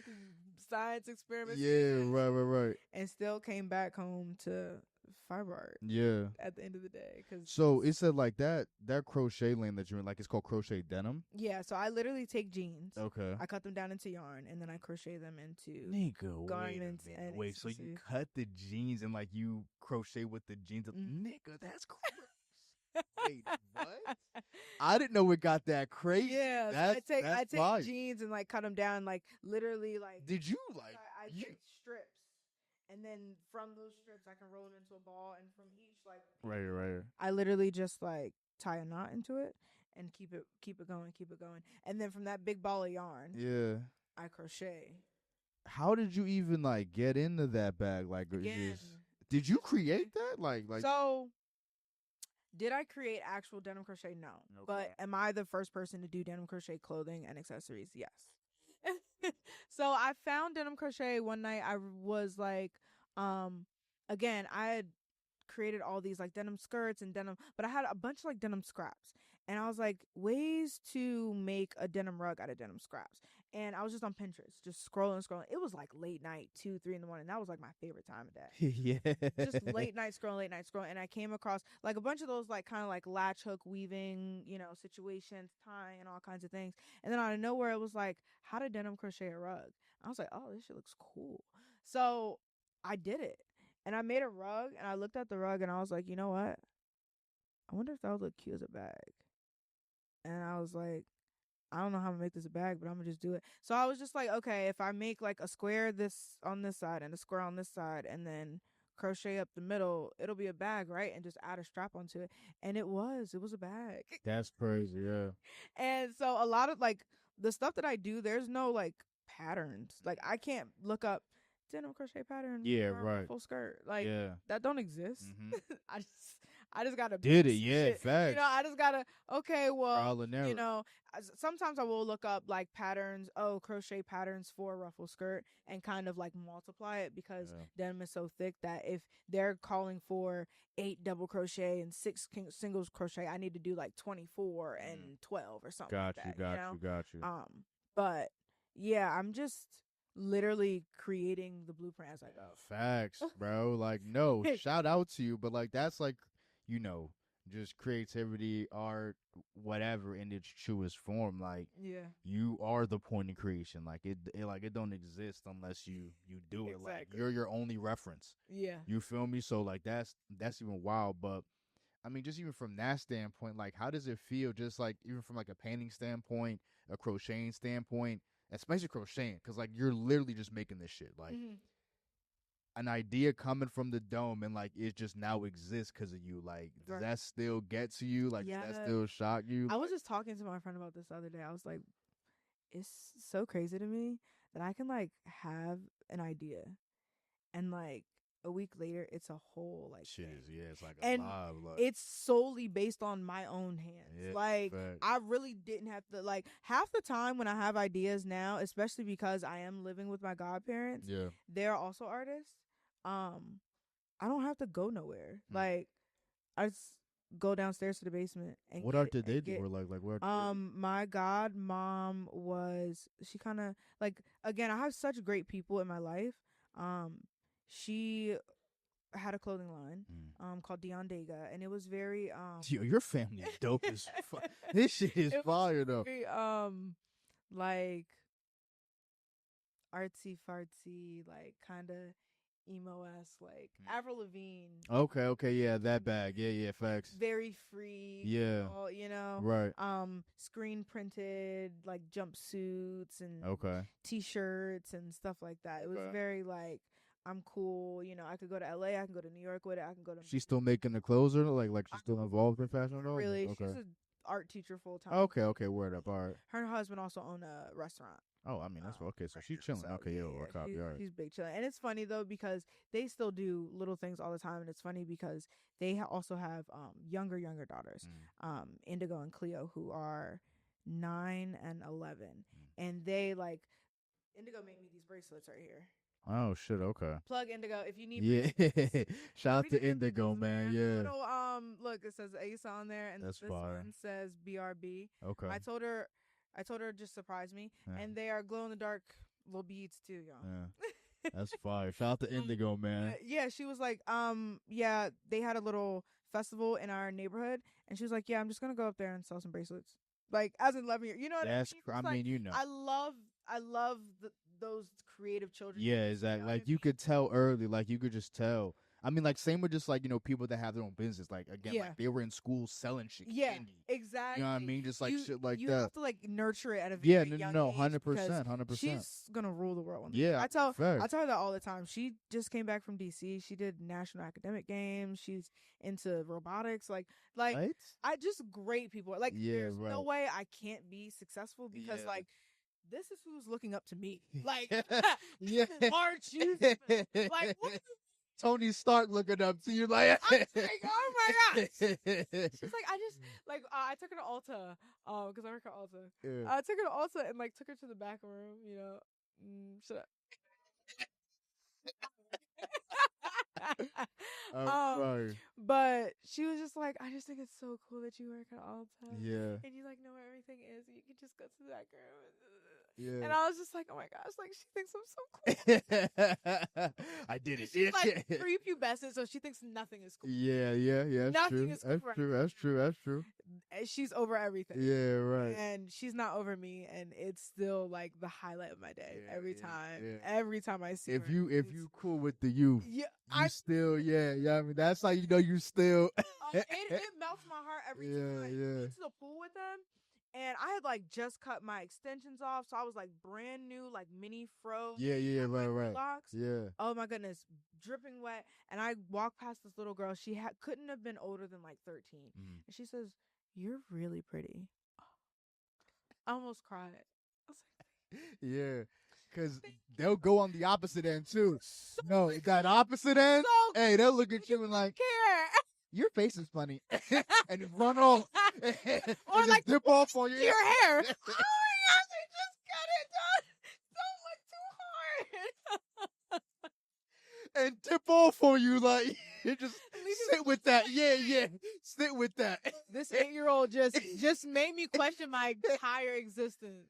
science experiments. Yeah, right. And still came back home to fiber art. Yeah. At the end of the day, so it said like that crochet lane that you're in, like it's called crochet denim. Yeah, so I literally take jeans. Okay. I cut them down into yarn, and then I crochet them into garments. Wait, so you cut the jeans and like you crochet with the jeans? Nigga, that's crazy. Wait, what? I didn't know it got that crazy. Yeah, I take jeans and like cut them down, like literally like. Did you like? I take strips. And then from those strips, I can roll them into a ball, and from each like right. I literally just like tie a knot into it and keep it going, and then from that big ball of yarn, I crochet. How did you even like get into that bag? Like, did you create that? Like so. Did I create actual denim crochet? No. Okay. But am I the first person to do denim crochet clothing and accessories? Yes. So I found denim crochet one night. I was like, again, I had created all these like denim skirts and denim, but I had a bunch of like denim scraps. And I was like, ways to make a denim rug out of denim scraps. and I was just on Pinterest, just scrolling. It was like late night, 2, 3 in the morning. That was like my favorite time of day. Yeah. Just late night scrolling, and I came across like a bunch of those like kind of like latch hook weaving, situations, tying and all kinds of things. And then out of nowhere, it was like how to denim crochet a rug. I was like, oh, this shit looks cool. So I did it, and I made a rug, and I looked at the rug, and I was like, you know what? I wonder if that would look cute as a bag. And I was like, I don't know how I'm gonna make this a bag, but I'm gonna just do it. So I was just like, okay, if I make like a square this on this side and a square on this side, and then crochet up the middle, it'll be a bag, right? And just add a strap onto it. And it was a bag. That's crazy. Yeah. And so a lot of like the stuff that I do, there's no like patterns. Like I can't look up denim crochet pattern Yeah, for a right. ruffle skirt. Like Yeah. that don't exist. Mm-hmm. I just I just gotta Did it? piece Yeah, shit. facts. I just gotta okay, well, Trial and error. sometimes I will look up like patterns, crochet patterns for a ruffle skirt and kind of like multiply it because Yeah. denim is so thick that if they're calling for 8 double crochet and 6 singles crochet, I need to do like 24 and 12 or something Got like you. that. Got you. But yeah, I'm just literally creating the blueprint as I go. Facts, bro. Like, no, shout out to you, but like that's like, you know, just creativity, art, whatever in its truest form. Like, Yeah. you are the point of creation. Like it don't exist unless you do it. Like Exactly. you're your only reference. Yeah. You feel me? So like that's even wild. But I mean, just even from that standpoint, like how does it feel? Just like even from like a painting standpoint, a crocheting standpoint, especially crocheting, because like you're literally just making this shit. Like an idea coming from the dome and like it just now exists because of you. Like does that still get to you? Like does that still shock you? I was just talking to my friend about this the other day. I was like, it's so crazy to me that I can like have an idea and like a week later it's a whole like shit thing. Is it's like and alive. Like, it's solely based on my own hands. Yeah, like fact. I really didn't have to like half the time when I have ideas now, especially because I am living with my godparents. Yeah. They're also artists. I don't have to go nowhere. Like I just go downstairs to the basement and what art did they do? Or like what? My godmom was she kind of like again. I have such great people in my life. She had a clothing line called Dion Dega, and it was very Yo, your family is dope as fuck. This shit is fire though. Very, like artsy fartsy, like kind of emo-esque, like Avril Lavigne. Okay, yeah, that bag, yeah, facts. Very free, yeah, girl, right. Screen printed like jumpsuits and t-shirts and stuff like that. It was very like I'm cool, I could go to LA, I can go to New York with it, I can go to. She's still making the clothes, or like she's still involved in fashion at all? Really, she's an art teacher full time. Okay, word up, all right. Her husband also own a restaurant. Oh, I mean that's okay. So she's chilling. So, okay, she's big chilling, and it's funny though because they still do little things all the time, and it's funny because they also have younger daughters, Indigo and Cleo, who are 9 and 11, and they like Indigo made me these bracelets right here. Oh shit! Okay. Plug Indigo if you need. Yeah. Shout out to Indigo, man. Yeah. Little, look, it says Asa on there, and that's this fire. one says BRB. Okay. I told her just surprise me, and they are glow in the dark little beads too, y'all. Yeah. That's fire. Shout out to Indigo, man. Yeah, she was like, yeah, they had a little festival in our neighborhood, and she was like, yeah, I'm just gonna go up there and sell some bracelets. Like as an 11-year, you know what I mean? I love those creative children. Yeah, exactly. Like you could tell early, like you could just tell. I mean, like same with just like people that have their own business. Like again, like they were in school selling shit. Yeah, candy. Exactly. You know what I mean? Just like shit like you that. You have to like nurture it at a very young age. 100%. She's gonna rule the world. Yeah, I tell her that all the time. She just came back from DC. She did national academic games. She's into robotics. Like right? I just great people. Like there's no way I can't be successful because like. This is who's looking up to me. Like, aren't you? Like, what? Tony Stark looking up to you like, I'm like, oh my gosh. She's like, I took her to Ulta, because I work at Ulta. Yeah. I took her to Ulta and like took her to the back room, shut up. I'm sorry. But she was just like, I just think it's so cool that you work at Ulta Yeah. and you like know where everything is. And you can just go to that girl. And Yeah. I was just like, oh my gosh, like she thinks I'm so cool. I did it. She's like prepubescent, so she thinks nothing is cool. Yeah. That's Nothing true. is cool. That's true. That's true. And she's over everything. Yeah, right. And she's not over me, and it's still like the highlight of my day every time. Every time I see her. If you cool with the youth, yeah, you still yeah. I mean that's how you know you still. it melts my heart every time. I went to the pool with them. And I had like just cut my extensions off, so I was like brand new, like mini fro. Right. Locks. Yeah. Oh my goodness, dripping wet. And I walked past this little girl. She couldn't have been older than like 13, and she says, "You're really pretty." I almost cried. I was like, yeah, because they'll go on the opposite end too. So no, that opposite end. So hey, they'll look at you and like, care. Your face is funny, and run off, or like dip off on your hair. Oh my gosh, I just got it done. Don't look too hard. and dip off on you like you just sit with that. Yeah, sit with that. This 8-year-old just made me question my entire existence.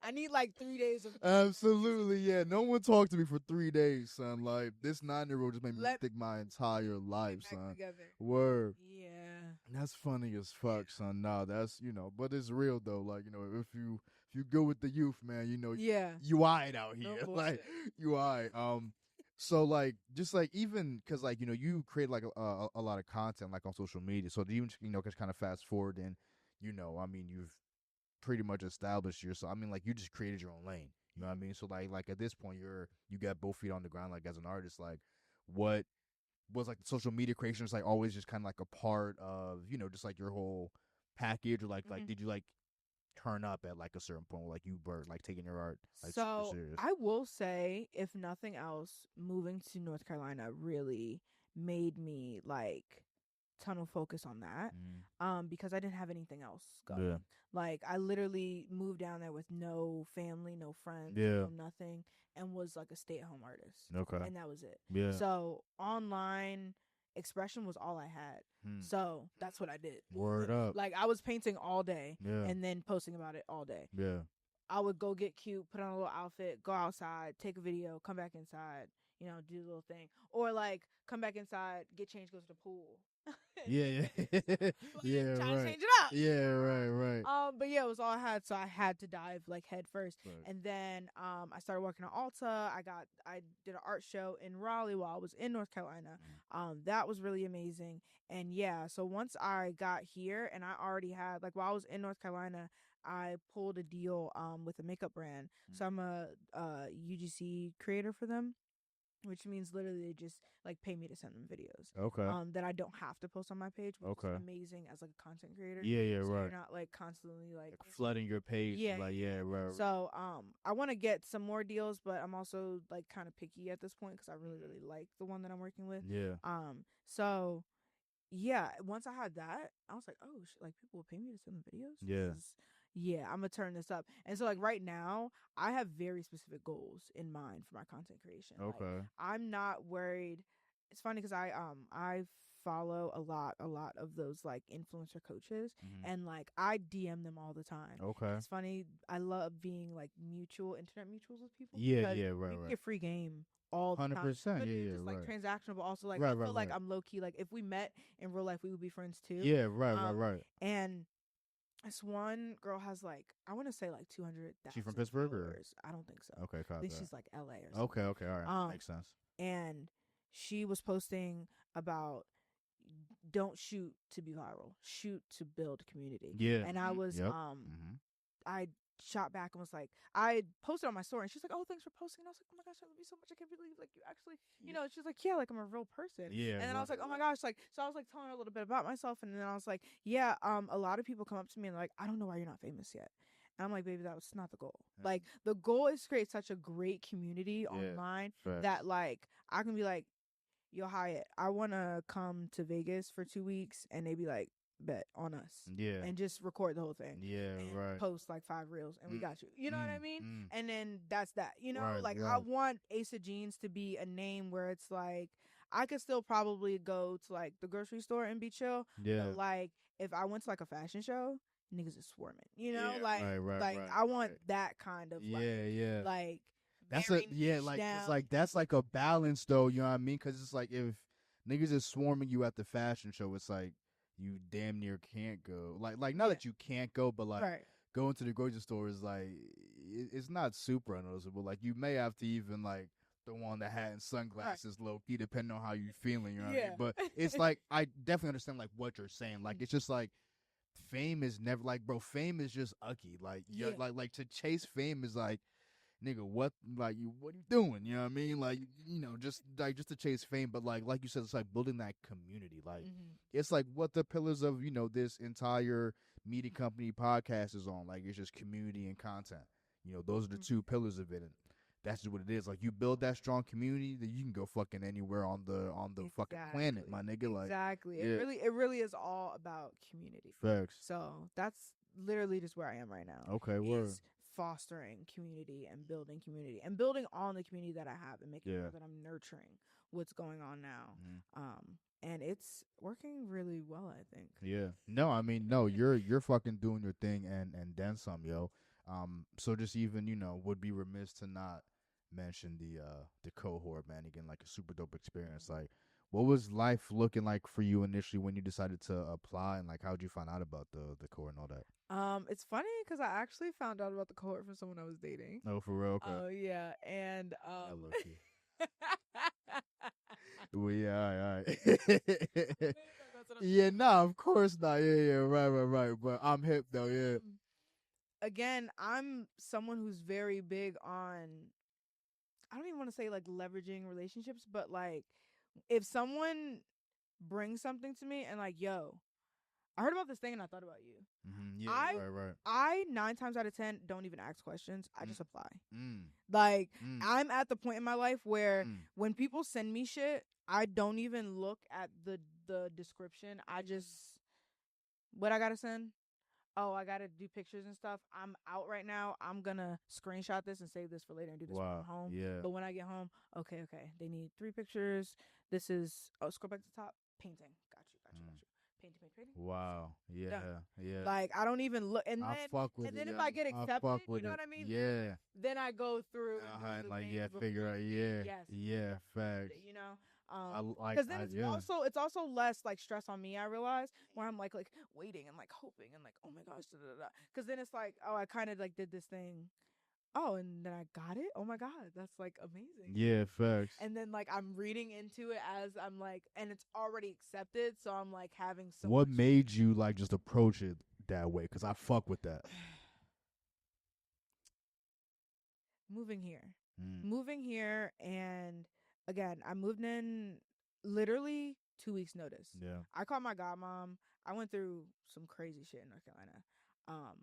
I need like 3 days of absolutely, yeah. No one talked to me for 3 days, son. Like this 9-year-old just made me think my entire life, son. Word. Yeah. That's funny as fuck, son. Nah, that's but it's real though. Like, if you go with the youth, man, you alright out here. No like you alright. So like just like even because like you create like a lot of content like on social media. So do you just kind of fast forward and I mean you've pretty much established yourself. I mean, like you just created your own lane. You know what I mean? So like at this point, you got both feet on the ground. Like as an artist, like what was like the social media creation was like always just kind of like a part of just like your whole package, or like did you like turn up at like a certain point where like you were like taking your art like super serious? I will say, if nothing else, moving to North Carolina really made me like tunnel focus on that, because I didn't have anything else going. Yeah. Like I literally moved down there with no family, no friends, no nothing, and was like a stay-at-home artist. Okay. And that was it. Yeah. So online expression was all I had. So that's what I did. Word up. Like I was painting all day and then posting about it all day. Yeah. I would go get cute, put on a little outfit, go outside, take a video, come back inside, do the little thing. Or like come back inside, get changed, go to the pool. yeah. Yeah, trying to right. change it up. Yeah, right. But yeah, it was all I had, so I had to dive like head first. Right. And then I started working at Ulta. I did an art show in Raleigh while I was in North Carolina. That was really amazing. And yeah, so once I got here and I already had like while I was in North Carolina, I pulled a deal with a makeup brand. So I'm a UGC creator for them, which means literally they just like pay me to send them videos. Okay. That I don't have to post on my page, which okay. is amazing as like a content creator. Yeah, so right. You're not like constantly like flooding your page. Yeah. Like, yeah, right. So I want to get some more deals, but I'm also like kind of picky at this point because I really like the one that I'm working with. Yeah. So yeah, once I had that, I was like, oh, like people will pay me to send them videos. Yeah. Yeah, I'm gonna turn this up. And so like right now, I have very specific goals in mind for my content creation. Okay. Like, I'm not worried. It's funny because I follow a lot of those like influencer coaches, and like I DM them all the time. Okay. It's funny. I love being like internet mutuals with people. Yeah, right. You can get free game all the 100%. time. 100%. Yeah, just right. like transactional, but also like I feel like I'm low key. Like if we met in real life, we would be friends too. Yeah, right. And this one girl has like I want to say like 200,000. She from Pittsburgh followers. I don't think so. Okay, I think she's like LA or something. Okay, all right, makes sense. And she was posting about don't shoot to be viral, shoot to build community. Yeah, and I was I shot back and was like, I posted on my story, and she's like, oh, thanks for posting. And I was like, oh my gosh, I love you so much. I can't believe like you actually, she's like, yeah, like I'm a real person. Yeah. And then I was like, oh my gosh, like, so I was like telling her a little bit about myself, and then I was like, yeah, a lot of people come up to me and they're like, I don't know why you're not famous yet. And I'm like, baby, that was not the goal. Like the goal is to create such a great community online that like I can be like, yo, Hyatt, I want to come to Vegas for 2 weeks, and they be like, bet on us. Yeah. And just record the whole thing. Yeah, And right. post like 5 reels and we got you. You know what I mean? And then that's that. You know, Right, like right. I want Asa Jeanz to be a name where it's like I could still probably go to like the grocery store and be chill. Yeah. But like if I went to like a fashion show, niggas is swarming. You know, Yeah, like right, I want that kind of like that's very like niche down. it's like that's like a balance though, you know what I mean? Because it's like if niggas is swarming you at the fashion show, it's like you damn near can't go. Like not that you can't go, but like going to the grocery store is like it's not super unnoticeable. Like you may have to even like throw on the hat and sunglasses low key, depending on how you feeling. You know what I mean? But it's like I definitely understand like what you're saying. Like it's just like fame is never like, bro. Fame is just ucky. Like like to chase fame is like, nigga, what are you doing? You know what I mean? Like, you know, just to chase fame, but like you said, it's like building that community. Like it's like what the pillars of, you know, this entire media company podcast is on. Like it's just community and content. You know, those are the two pillars of it. And that's just what it is. Like you build that strong community, then you can go fucking anywhere on the fucking planet, my nigga. Like it really is all about community. Facts. So that's literally just where I am right now. Okay, word. Fostering community and building on the community that I have and making sure that I'm nurturing what's going on now. And it's working really well, I think. Yeah. No, I mean, no, you're fucking doing your thing and then some, yo. So just even, you know, would be remiss to not mention the cohort, man. Again, like a super dope experience. Like, what was life looking like for you initially when you decided to apply, and like how'd you find out about the cohort and all that? It's funny because I actually found out about the cohort from someone I was dating. Oh, for real? Okay. Oh yeah, and well, yeah, all right. Yeah, nah, of course not. Yeah, right. But I'm hip though. Yeah. Again, I'm someone who's very big on. I don't even want to say like leveraging relationships, but like if someone brings something to me and like, yo, I heard about this thing and I thought about you. Yeah, right. I 9 times out of 10 don't even ask questions. I just apply. Like I'm at the point in my life where when people send me shit, I don't even look at the description. I just what I gotta send. Oh, I gotta do pictures and stuff. I'm out right now. I'm gonna screenshot this and save this for later and do this when I'm home. Yeah. But when I get home, okay. They need 3 pictures. This is scroll back to the top. Painting. Got you. Painting. Wow. Yeah. Done. Yeah. Like I don't even look, and then if I get accepted, you know what I mean? Yeah. Then I go through and like figure out. Yeah. Facts. You know, because then it's also less like stress on me. I realize where I'm like waiting and like hoping and like oh my gosh, because then it's like oh I kind of like did this thing. Oh, and then I got it. Oh my god, that's like amazing. Yeah, facts. And then like I'm reading into it as I'm like, and it's already accepted, so I'm like having so. What made you like just approach it that way? Because I fuck with that. Moving here, and again, I moved in literally 2 weeks notice. Yeah, I called my godmom. I went through some crazy shit in North Carolina.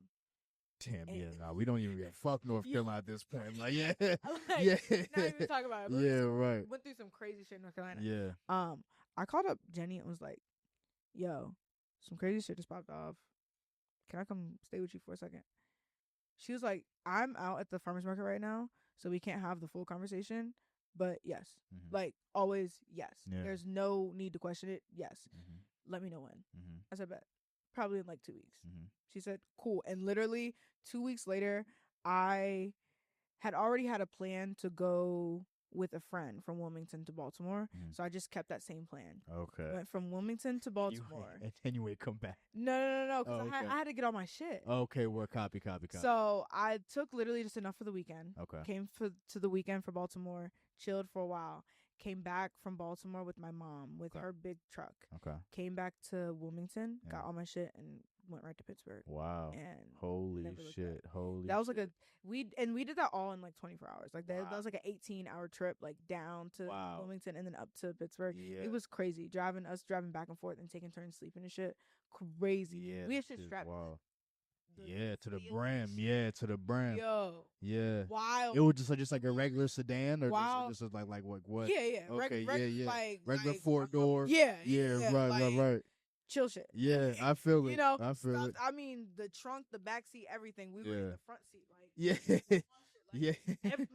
Damn, nah, we don't even get fuck North Carolina at this point. Like, not even talk about it. Right. Went through some crazy shit in North Carolina. Yeah. I called up Jenny and was like, "Yo, some crazy shit just popped off. Can I come stay with you for a second?" She was like, "I'm out at the farmer's market right now, so we can't have the full conversation. But yes, like always, yes. Yeah. There's no need to question it. Yes, let me know when." I said, "Bet." Probably in like 2 weeks. She said, "Cool." And literally 2 weeks later, I had already had a plan to go with a friend from Wilmington to Baltimore. So I just kept that same plan. Okay. Went from Wilmington to Baltimore. And then you would come back. No. Because I had to get all my shit. Okay, well, copy. So I took literally just enough for the weekend. Okay. Came to the weekend for Baltimore. Chilled for a while. Came back from Baltimore with my mom with her big truck. Okay. Came back to Wilmington, got all my shit, and went right to Pittsburgh. Wow. And holy shit. That was like we did that all in like 24 hours. Like that was like an 18-hour trip, like down to Wilmington and then up to Pittsburgh. Yeah. It was crazy. Driving back and forth and taking turns sleeping and shit. Crazy. Yeah. We had shit strapped. Wow. To the brim. Yeah, to the brim. Yo. Yeah. Wild. It was just like a regular sedan, or just like what? Yeah. Okay. Like regular 4-door. Yeah. Right. chill shit. Yeah, I feel You it. know, I feel stuff. it. I mean, the trunk, the back seat, everything. We were in Yeah. the front seat, like Yeah. Yeah.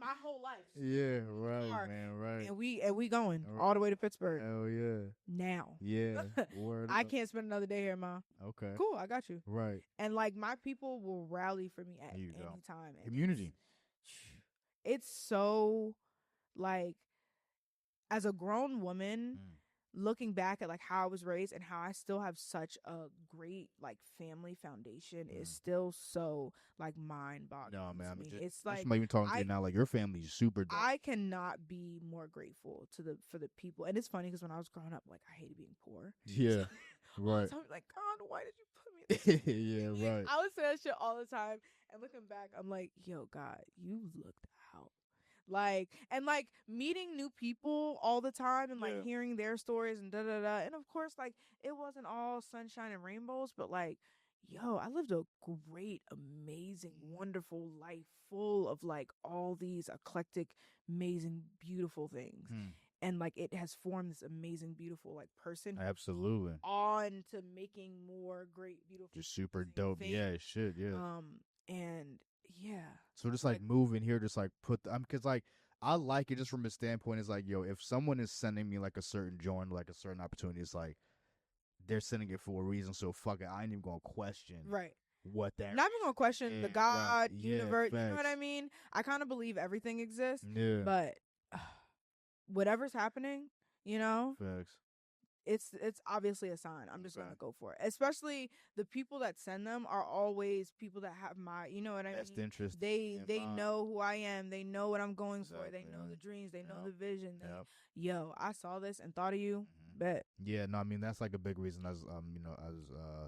my whole life. Yeah, In the right, car, man, right. and we going All right. all the way to Pittsburgh Hell yeah. now. Yeah. Word I up. can't spend another day here, Ma. Okay. Cool, I got you. Right. And like my people will rally for me at There you go. any time. And Community. it's so like as a grown woman Mm. looking back at like how I was raised and how I still have such a great like family foundation is still so like mind boggling No, man. to I'm me. just, It's just like even talking to you I now. Like your family's super dope. I cannot be more grateful to the for the people. And it's funny because when I was growing up, like I hated being poor. Yeah. All the Right. time, like, God, why did you put me in this? Yeah. Like, Right. I would say that shit all the time. And looking back, I'm like, yo, God, you looked out. Like, and like meeting new people all the time and like Yeah. hearing their stories and da da da. And of course, like, it wasn't all sunshine and rainbows, but like, yo, I lived a great, amazing, wonderful life full of like all these eclectic, amazing, beautiful things. And like it has formed this amazing, beautiful like person Absolutely. on to making more great, beautiful, Just super amazing dope. things. Yeah. Shit. Yeah. And yeah. So just like moving here, just like put, because like I like it just from a standpoint is like, yo, if someone is sending me like a certain joint, like a certain opportunity, it's like they're sending it for a reason. So fuck it, I ain't even gonna question Right. what that. Not even gonna question the God, universe. Facts. You know what I mean? I kind of believe everything exists, Yeah. but whatever's happening, you know, Facts. it's obviously a sign. I'm just gonna go for it. Especially the people that send them are always people that have my, you know what I Best mean? interest. They know who I am. They know what I'm going for. They Exactly, know yeah. the dreams. They know Yep. the vision. Yep. Yo, I saw this and thought of you. Bet. Yeah, no, I mean that's like a big reason as as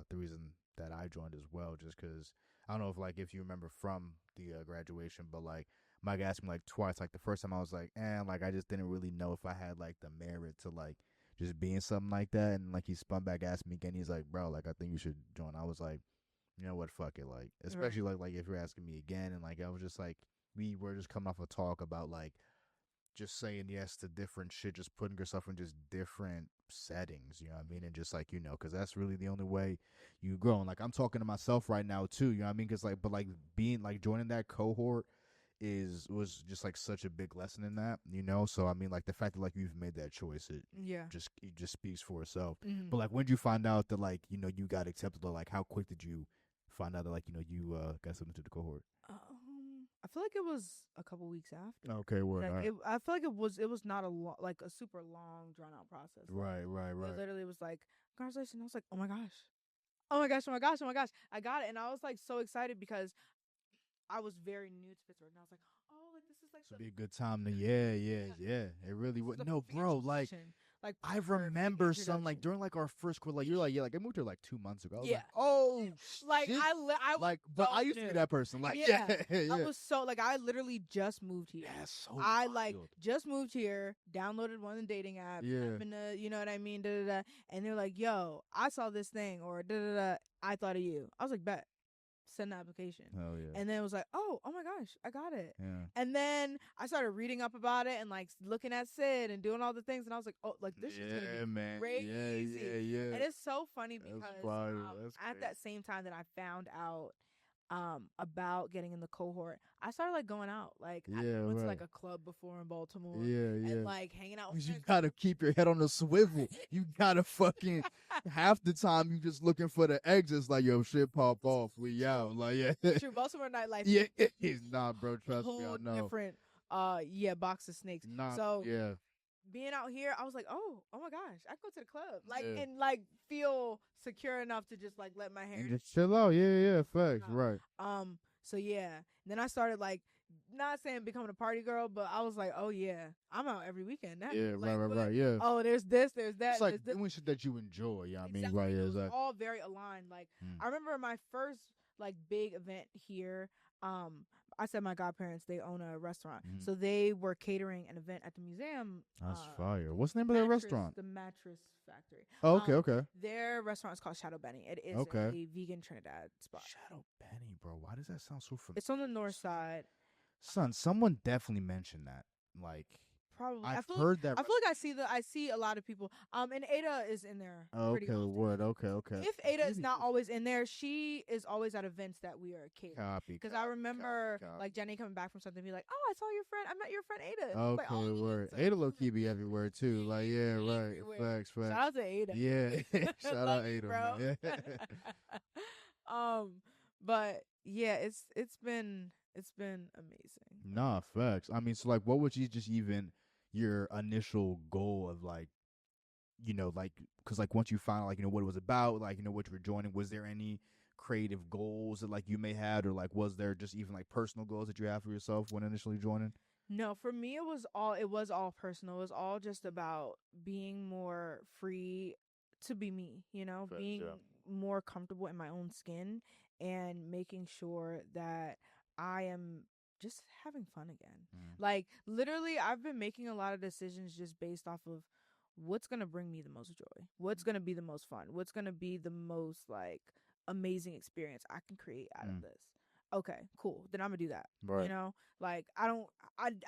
the reason that I joined as well, just because I don't know if you remember from the graduation, but like Mike asked me like twice. Like the first time I was like, like I just didn't really know if I had like the merit to like just being something like that, and like he spun back, asked me again. He's like, bro, like I think you should join. I was like, you know what, fuck it, like especially like if you're asking me again, and like I was just like we were just coming off a talk about like just saying yes to different shit, just putting yourself in just different settings, you know what I mean? And just like, because that's really the only way you grow. And like, I'm talking to myself right now too, you know what I mean? Because like, but like being like joining that cohort was just like such a big lesson in that, So I mean, like the fact that like you've made that choice, it just speaks for itself. But like, when did you find out that like, you got accepted, or like how quick did you find out that like, you got something to the cohort? I feel like it was a couple weeks after. Okay, word. Like I feel like it was not like a super long drawn out process. Right. It literally was like congratulations. I was like, oh my gosh, oh my gosh, oh my gosh, oh my gosh, I got it, and I was like so excited because I was very new to Pittsburgh, and I was like, oh, like this is like this would be a good time to it really would. No, bro, like I remember some like during like our first quarter, like you're like, yeah, like I moved here like 2 months ago. I was like, oh, like shit. I like, but I used to be that person. Like, I was so like I literally just moved here. Yeah, so I wild. like just moved here, downloaded one of the dating apps, happened to, you know what I mean, da da da, and they're like, yo, I saw this thing, or da da da, I thought of you. I was like, bet. Send the application. Hell yeah. And then it was like, oh my gosh, I got it. Yeah. And then I started reading up about it and like looking at Sid and doing all the things, and I was like, oh, like this is gonna be crazy. Yeah. And it's so funny because at crazy. that same time that I found out about getting in the cohort, I started like going out. Like I went to like a club before in Baltimore. And like hanging out with you gotta keep your head on the swivel. You gotta fucking half the time you just looking for the exits, like yo, shit pop off. We out. Like True, Baltimore nightlife. Yeah, it's not, bro. Trust me, I know. Different box of snakes. Being out here, I was like, oh my gosh, I go to the club, like, and like feel secure enough to just like let my hair and just chill out. Yeah, facts, right. So then I started like not saying becoming a party girl, but I was like, oh yeah, I'm out every weekend now. Yeah, like, right. Yeah. Oh, there's this, there's that. It's like this. doing shit that you enjoy. Yeah, exactly. I mean, right? It was exactly. all very aligned. Like I remember my first like big event here. I said my godparents, they own a restaurant. So they were catering an event at the museum. That's fire. What's the name of their restaurant? The Mattress Factory. Oh, okay. Their restaurant is called Shadow Benny. It is a vegan Trinidad spot. Shadow Benny, bro. Why does that sound so familiar? It's on the north side. Son, someone definitely mentioned that. Like, Probably. I've heard that. I feel like I see a lot of people. And Ada is in there pretty Okay, often. word. Okay. If Ada is Maybe not just always in there, she is always at events that we are catering. copy. Because I remember copy. like Jenny coming back from something, and be like, "Oh, I saw your friend. I met your friend Ada." Like, Okay, oh, word. so Ada low key be everywhere too. Like, yeah, right. everywhere. Facts. Shout out to Ada. Yeah, shout out Love you, Ada, bro. man. But yeah, it's been amazing. Nah, facts. I mean, so like, what was you just even your initial goal of like, like, because like once you found out, like, what it was about, like, what you were joining, was there any creative goals that like you may had, or like was there just even like personal goals that you had for yourself when initially joining? No, for me it was all personal. It was all just about being more free to be me, Facts, being yeah. more comfortable in my own skin and making sure that I am just having fun again. Mm. Like literally I've been making a lot of decisions just based off of what's going to bring me the most joy. What's going to be the most fun? What's going to be the most like amazing experience I can create out of this? Okay, cool. Then I'm going to do that. Right. Like I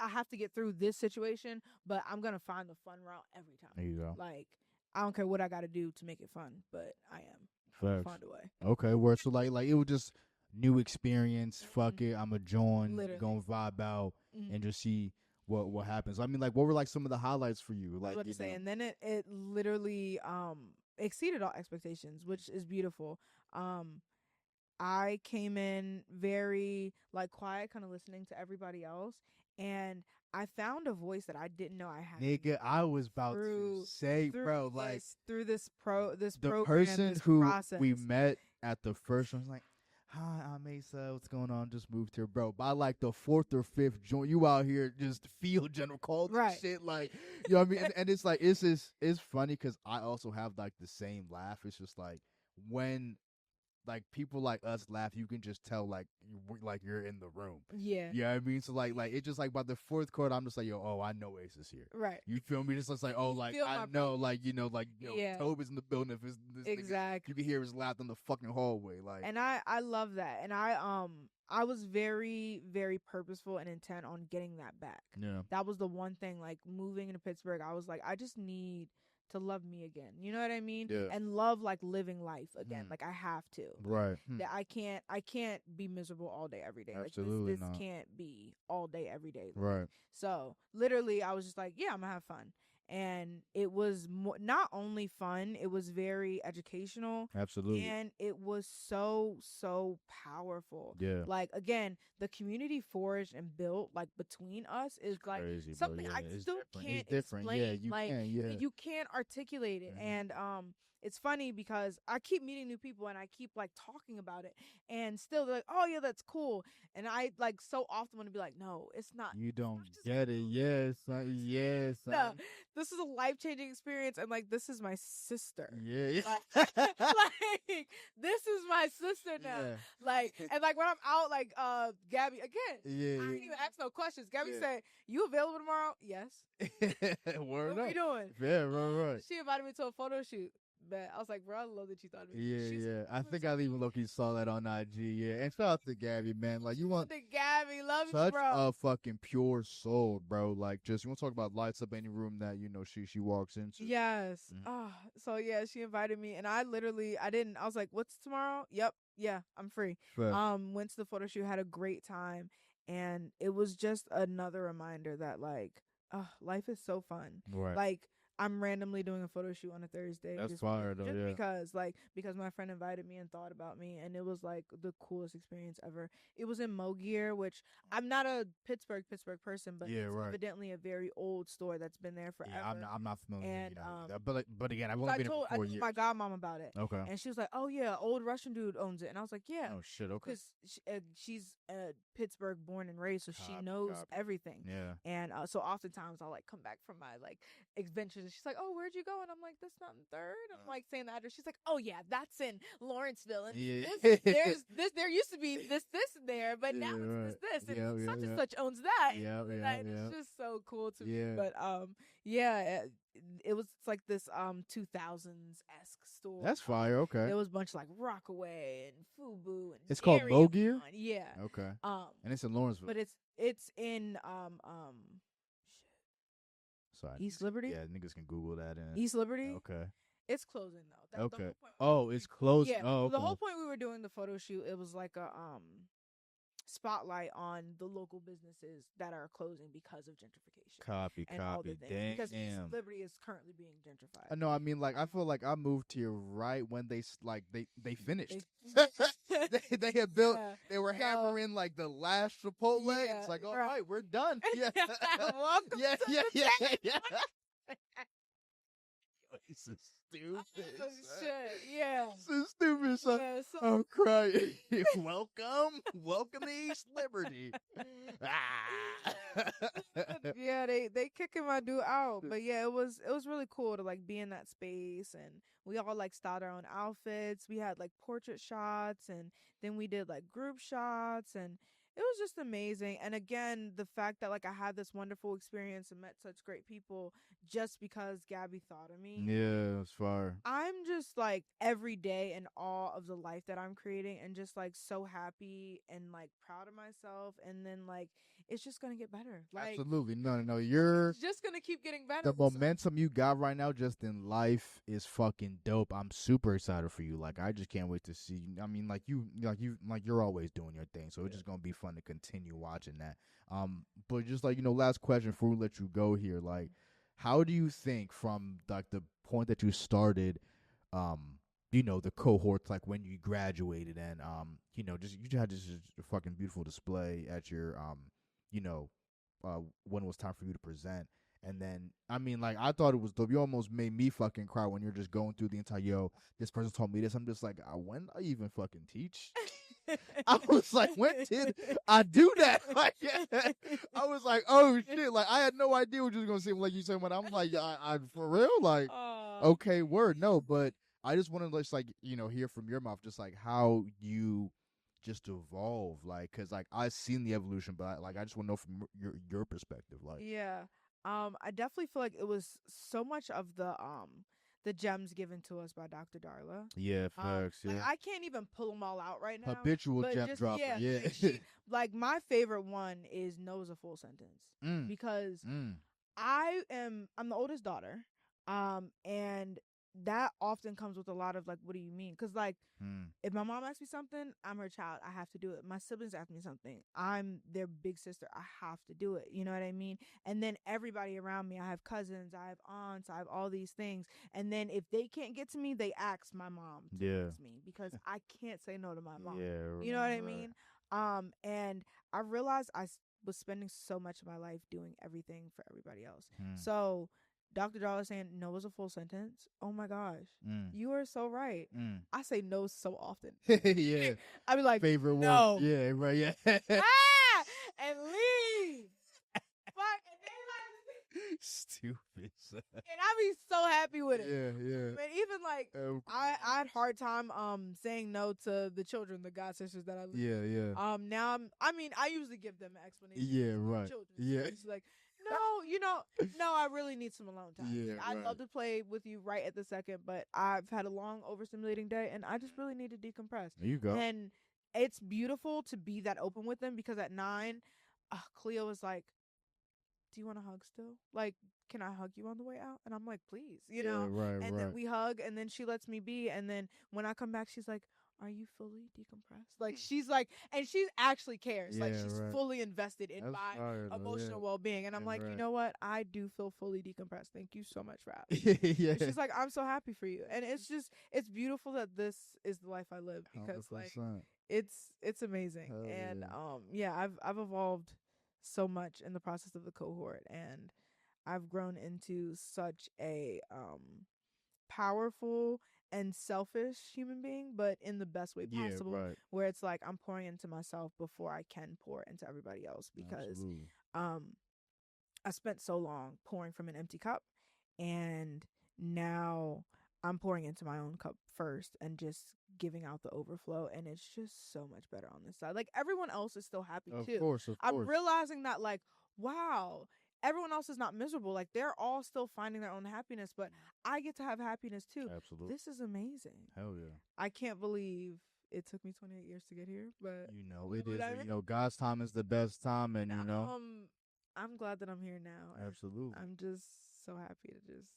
have to get through this situation, but I'm gonna find the fun route every time. There you go. Like I don't care what I gotta do to make it fun, but I am. Facts. Find a way. Okay, where so like it was just new experience. Fuck it, I'ma join, Literally. gonna vibe out, and just see what happens. I mean, like, what were like some of the highlights for you? I was Like, about to say, and then it literally exceeded all expectations, which is beautiful. I came in very like quiet, kind of listening to everybody else, and I found a voice that I didn't know I had. nigga, I was about to say, bro, like through this the program, person this who process. we met at the first one was like, "Hi, I'm Asa. What's going on? Just moved here, bro." By like the fourth or fifth joint, you out here just field general calls and Right. shit, like, you know what I mean? And it's like it's funny because I also have like the same laugh. It's just like when like people like us laugh, you can just tell like you're in the room. Yeah. You know what I mean? So like it's just like by the fourth quarter, I'm just like, yo, I know Ace is here. Right. You feel me? Just like, oh, like I know, like Yeah. Toby's in the building. If it's this exactly, nigga, you can hear his laugh in the fucking hallway. Like, and I love that, and I was very very purposeful and intent on getting that back. yeah, That was the one thing. Like moving into Pittsburgh, I was like, I just need to love me again. You know what I mean? Yeah. And love like living life again. Like I have to. right. That I can't be miserable all day every day. Absolutely like this not. can't be all day every day. Right. So literally, I was just like, yeah, I'm gonna have fun. And it was not only fun, it was very educational. Absolutely. And it was so powerful. Yeah. Like again, the community forged and built like between us is like crazy, something bro. Yeah, I still can't it's different. explain. Yeah, you like, can. Yeah, you can't articulate it. And it's funny because I keep meeting new people and I keep like talking about it, and still they're like, oh yeah, that's cool. And I like so often want to be like, no, it's not. You don't get it. Yes, yes. No, this is a life-changing experience, and like this is my sister. Yeah. Like, like this is my sister now. Yeah. Like, and like when I'm out, like Gabby again. Yeah. I didn't even ask no questions. Gabby said, "You available tomorrow?" Yes. Word What up. are you doing? Yeah, right. She invited me to a photo shoot. But I was like, bro, I love that you thought of me. Yeah. I think I even low-key saw that on IG. Yeah, and shout out to Gabby, man. Like, you want to Gabby, love you, such bro. a fucking pure soul, bro. Like, just you want to talk about lights up any room that she walks into. Yes. So yeah, she invited me, and I didn't. I was like, what's tomorrow? Yep. Yeah, I'm free. Fair. Went to the photo shoot, had a great time, and it was just another reminder that like, life is so fun. Right. Like, I'm randomly doing a photo shoot on a Thursday. That's fire though, just yeah. because my friend invited me and thought about me, and it was like the coolest experience ever. It was in Mogier, which I'm not a Pittsburgh person, but it's evidently a very old store that's been there forever. Yeah, I'm not familiar. And but again, I've only been here for 4 years. My godmom about it. Okay. And she was like, "Oh yeah, old Russian dude owns it," and I was like, "Yeah." Oh shit. Okay. Because she's Pittsburgh born and raised, so she knows everything. Yeah. And so oftentimes I'll like come back from my like adventures, and she's like, "Oh, where'd you go?" And I'm like, "That's not in Third." I'm like saying the address. She's like, "Oh yeah, that's in Lawrenceville." And there used to be this in there, but now it's this. And such and such owns that. Yeah. It's just so cool to me. But it's like this 2000s-esque store. That's fire. Okay. There was a bunch of like Rockaway and Fubu and it's called Mogier. Yeah. Okay. And it's in Lawrenceville. But it's in Sorry. East Liberty? Yeah, niggas can Google that and East Liberty? okay. It's closing though. The Okay. whole point we were Oh, it's doing, close. yeah, Oh, the whole okay. point we were doing the photo shoot, it was like a spotlight on the local businesses that are closing because of gentrification Copy, and all the copy. things. Because East Damn. Liberty is currently being gentrified. I know. I mean, like, I feel Um, like I moved here right when they finished. they, They had built. yeah, They were no, hammering like the last Chipotle. yeah, It's like, all right. right, we're done. Yeah, Welcome yeah, to yeah, the yeah, table. yeah. This is stupid. Oh, Son. shit, yeah. This is stupid. Son. Yeah, so I'm crying. Welcome to East Liberty. yeah, they kicking my dude out. But yeah, it was really cool to like be in that space, and we all like styled our own outfits. We had like portrait shots, and then we did like group shots, and it was just amazing. And again, the fact that like I had this wonderful experience and met such great people just because Gabby thought of me. Yeah, it's fire. I'm just like every day in awe of the life that I'm creating and just like so happy and like proud of myself. And then like it's just gonna get better. Like Absolutely. No. You're it's just gonna keep getting better. the momentum you got right now just in life is fucking dope. I'm super excited for you. Like I just can't wait to see you. I mean, you're always doing your thing. So it's just gonna be fun to continue watching that. But just like, last question before we let you go here, like how do you think from like the point that you started, the cohorts, like when you graduated and just you had this fucking beautiful display at your you know, when it was time for you to present. And then, I mean, like, I thought it was dope. You almost made me fucking cry when you're just going through the entire, this person told me this. I'm just like, when I even fucking teach? I was like, when did I do that? Like, yeah. I was like, oh shit. Like, I had no idea what you was going to say. Like you said, when I'm like, I for real? Like, okay, word. No, but I just want to just like, hear from your mouth, just like how you just evolve, like, cause like I've seen the evolution, but I just want to know from your perspective, like. Yeah. I definitely feel like it was so much of the gems given to us by Dr. Darla. Yeah, facts. Like Yeah, I can't even pull them all out right now. habitual But gem just dropper. yeah, Yeah. like like my favorite one is "No" is a full sentence mm, because mm, I'm the oldest daughter, and that often comes with a lot of like, what do you mean? Because like mm. if my mom asks me something, I'm her child. I have to do it. My siblings ask me something. I'm their big sister. I have to do it. You know what I mean? And then everybody around me, I have cousins, I have aunts, I have all these things. And then if they can't get to me, they ask my mom to Yeah. ask me because I can't say no to my mom. Yeah. You know what I Right. mean? And I realized was spending so much of my life doing everything for everybody else. Mm, So Dr. Dollar saying no was a full sentence. Oh my gosh. mm, You are so right. mm. I say no so often. Yeah. I be like, Favorite one. no. Yeah. Right. Yeah. And leave. Fuck. And they like, Stupid. Son. and I be so happy with it. Yeah. Yeah. But even like, I had hard time saying no to the children, the god sisters that I live with. Yeah. Yeah. Now I usually give them an explanation. Yeah. Right. Children. Yeah. So it's like, no, I really need some alone time. Yeah, I'd right. love to play with you right at the second, but I've had a long, overstimulating day, and I just really need to decompress. There you go. And it's beautiful to be that open with them because at 9, Cleo was like, do you want to hug still? Like, can I hug you on the way out? And I'm like, please, Yeah, right, And right. then we hug, and then she lets me be. And then when I come back, she's like, are you fully decompressed? Like, she's like, and she actually cares. Like, Yeah, she's right. fully invested in That's my fire, though, emotional yeah. well-being. And I'm like, you Right. know what? I do feel fully decompressed. Thank you so much for asking. Yeah. And she's like, I'm so happy for you. And it's beautiful that this is the life I live because like 100%. it's amazing. Hell And yeah. I've evolved so much in the process of the cohort, and I've grown into such a powerful and selfish human being, but in the best way Yeah, possible. right. Where it's like I'm pouring into myself before I can pour into everybody else because Absolutely. I spent so long pouring from an empty cup, and now I'm pouring into my own cup first and just giving out the overflow, and it's just so much better on this side. Like everyone else is still happy Of too. course, of I'm course. realizing that like, wow, everyone else is not miserable. Like they're all still finding their own happiness, but I get to have happiness too. Absolutely. This is amazing. Hell yeah. I can't believe it took me 28 years to get here, but It know is. what I mean? God's time is the best time, and I'm glad that I'm here now. Absolutely. I'm just so happy to just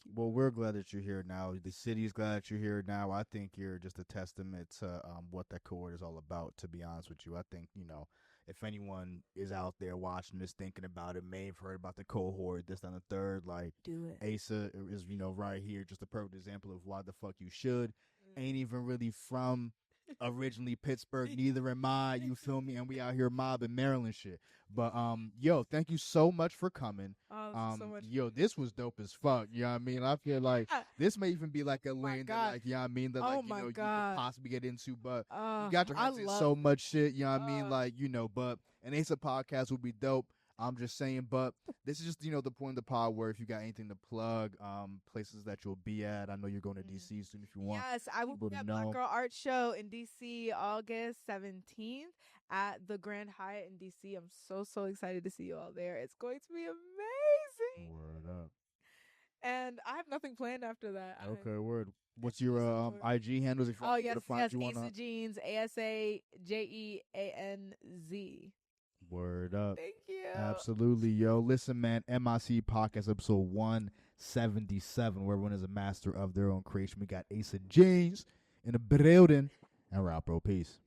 keep Well, going. we're glad that you're here now. The city's glad that you're here now. I think you're just a testament to what that cohort is all about, to be honest with you. I think, if anyone is out there watching this, thinking about it, may have heard about the cohort, this and the third, like, Do it. Asa is, right here, just a perfect example of why the fuck you should. Ain't Mm. even really from originally Pittsburgh, neither am I, you feel me? And we out here mobbing Maryland shit. But yo, thank you so much for coming. Oh, so much Yo, fun. this was dope as fuck. You know what I mean? I feel like this may even be like a My lane that, God. like, you know what I mean, that, like, Oh my you could God. possibly get into, but you got your I hands in love. so much shit, you know what I mean? Uh, Like, but an Asa podcast would be dope. I'm just saying, but this is just, the point of the pod where if you got anything to plug, places that you'll be at. I know you're going to mm. DC soon if you want Yes, I will people be to at Black know. Girl Art Show in DC August 17th at the Grand Hyatt in DC. I'm so excited to see you all there. It's going to be amazing. Word up. And I have nothing planned after that. Okay, word. I'm What's your just looking forward. IG handles if you Oh want people yes, to find yes, you on Asa Jeanz, ASAJEANZ. Word up. Thank you. Absolutely, yo. Listen, man, MIC Podcast episode 177, where everyone is a master of their own creation. We got Asa Jeanz in the building. And we're out, bro. Peace.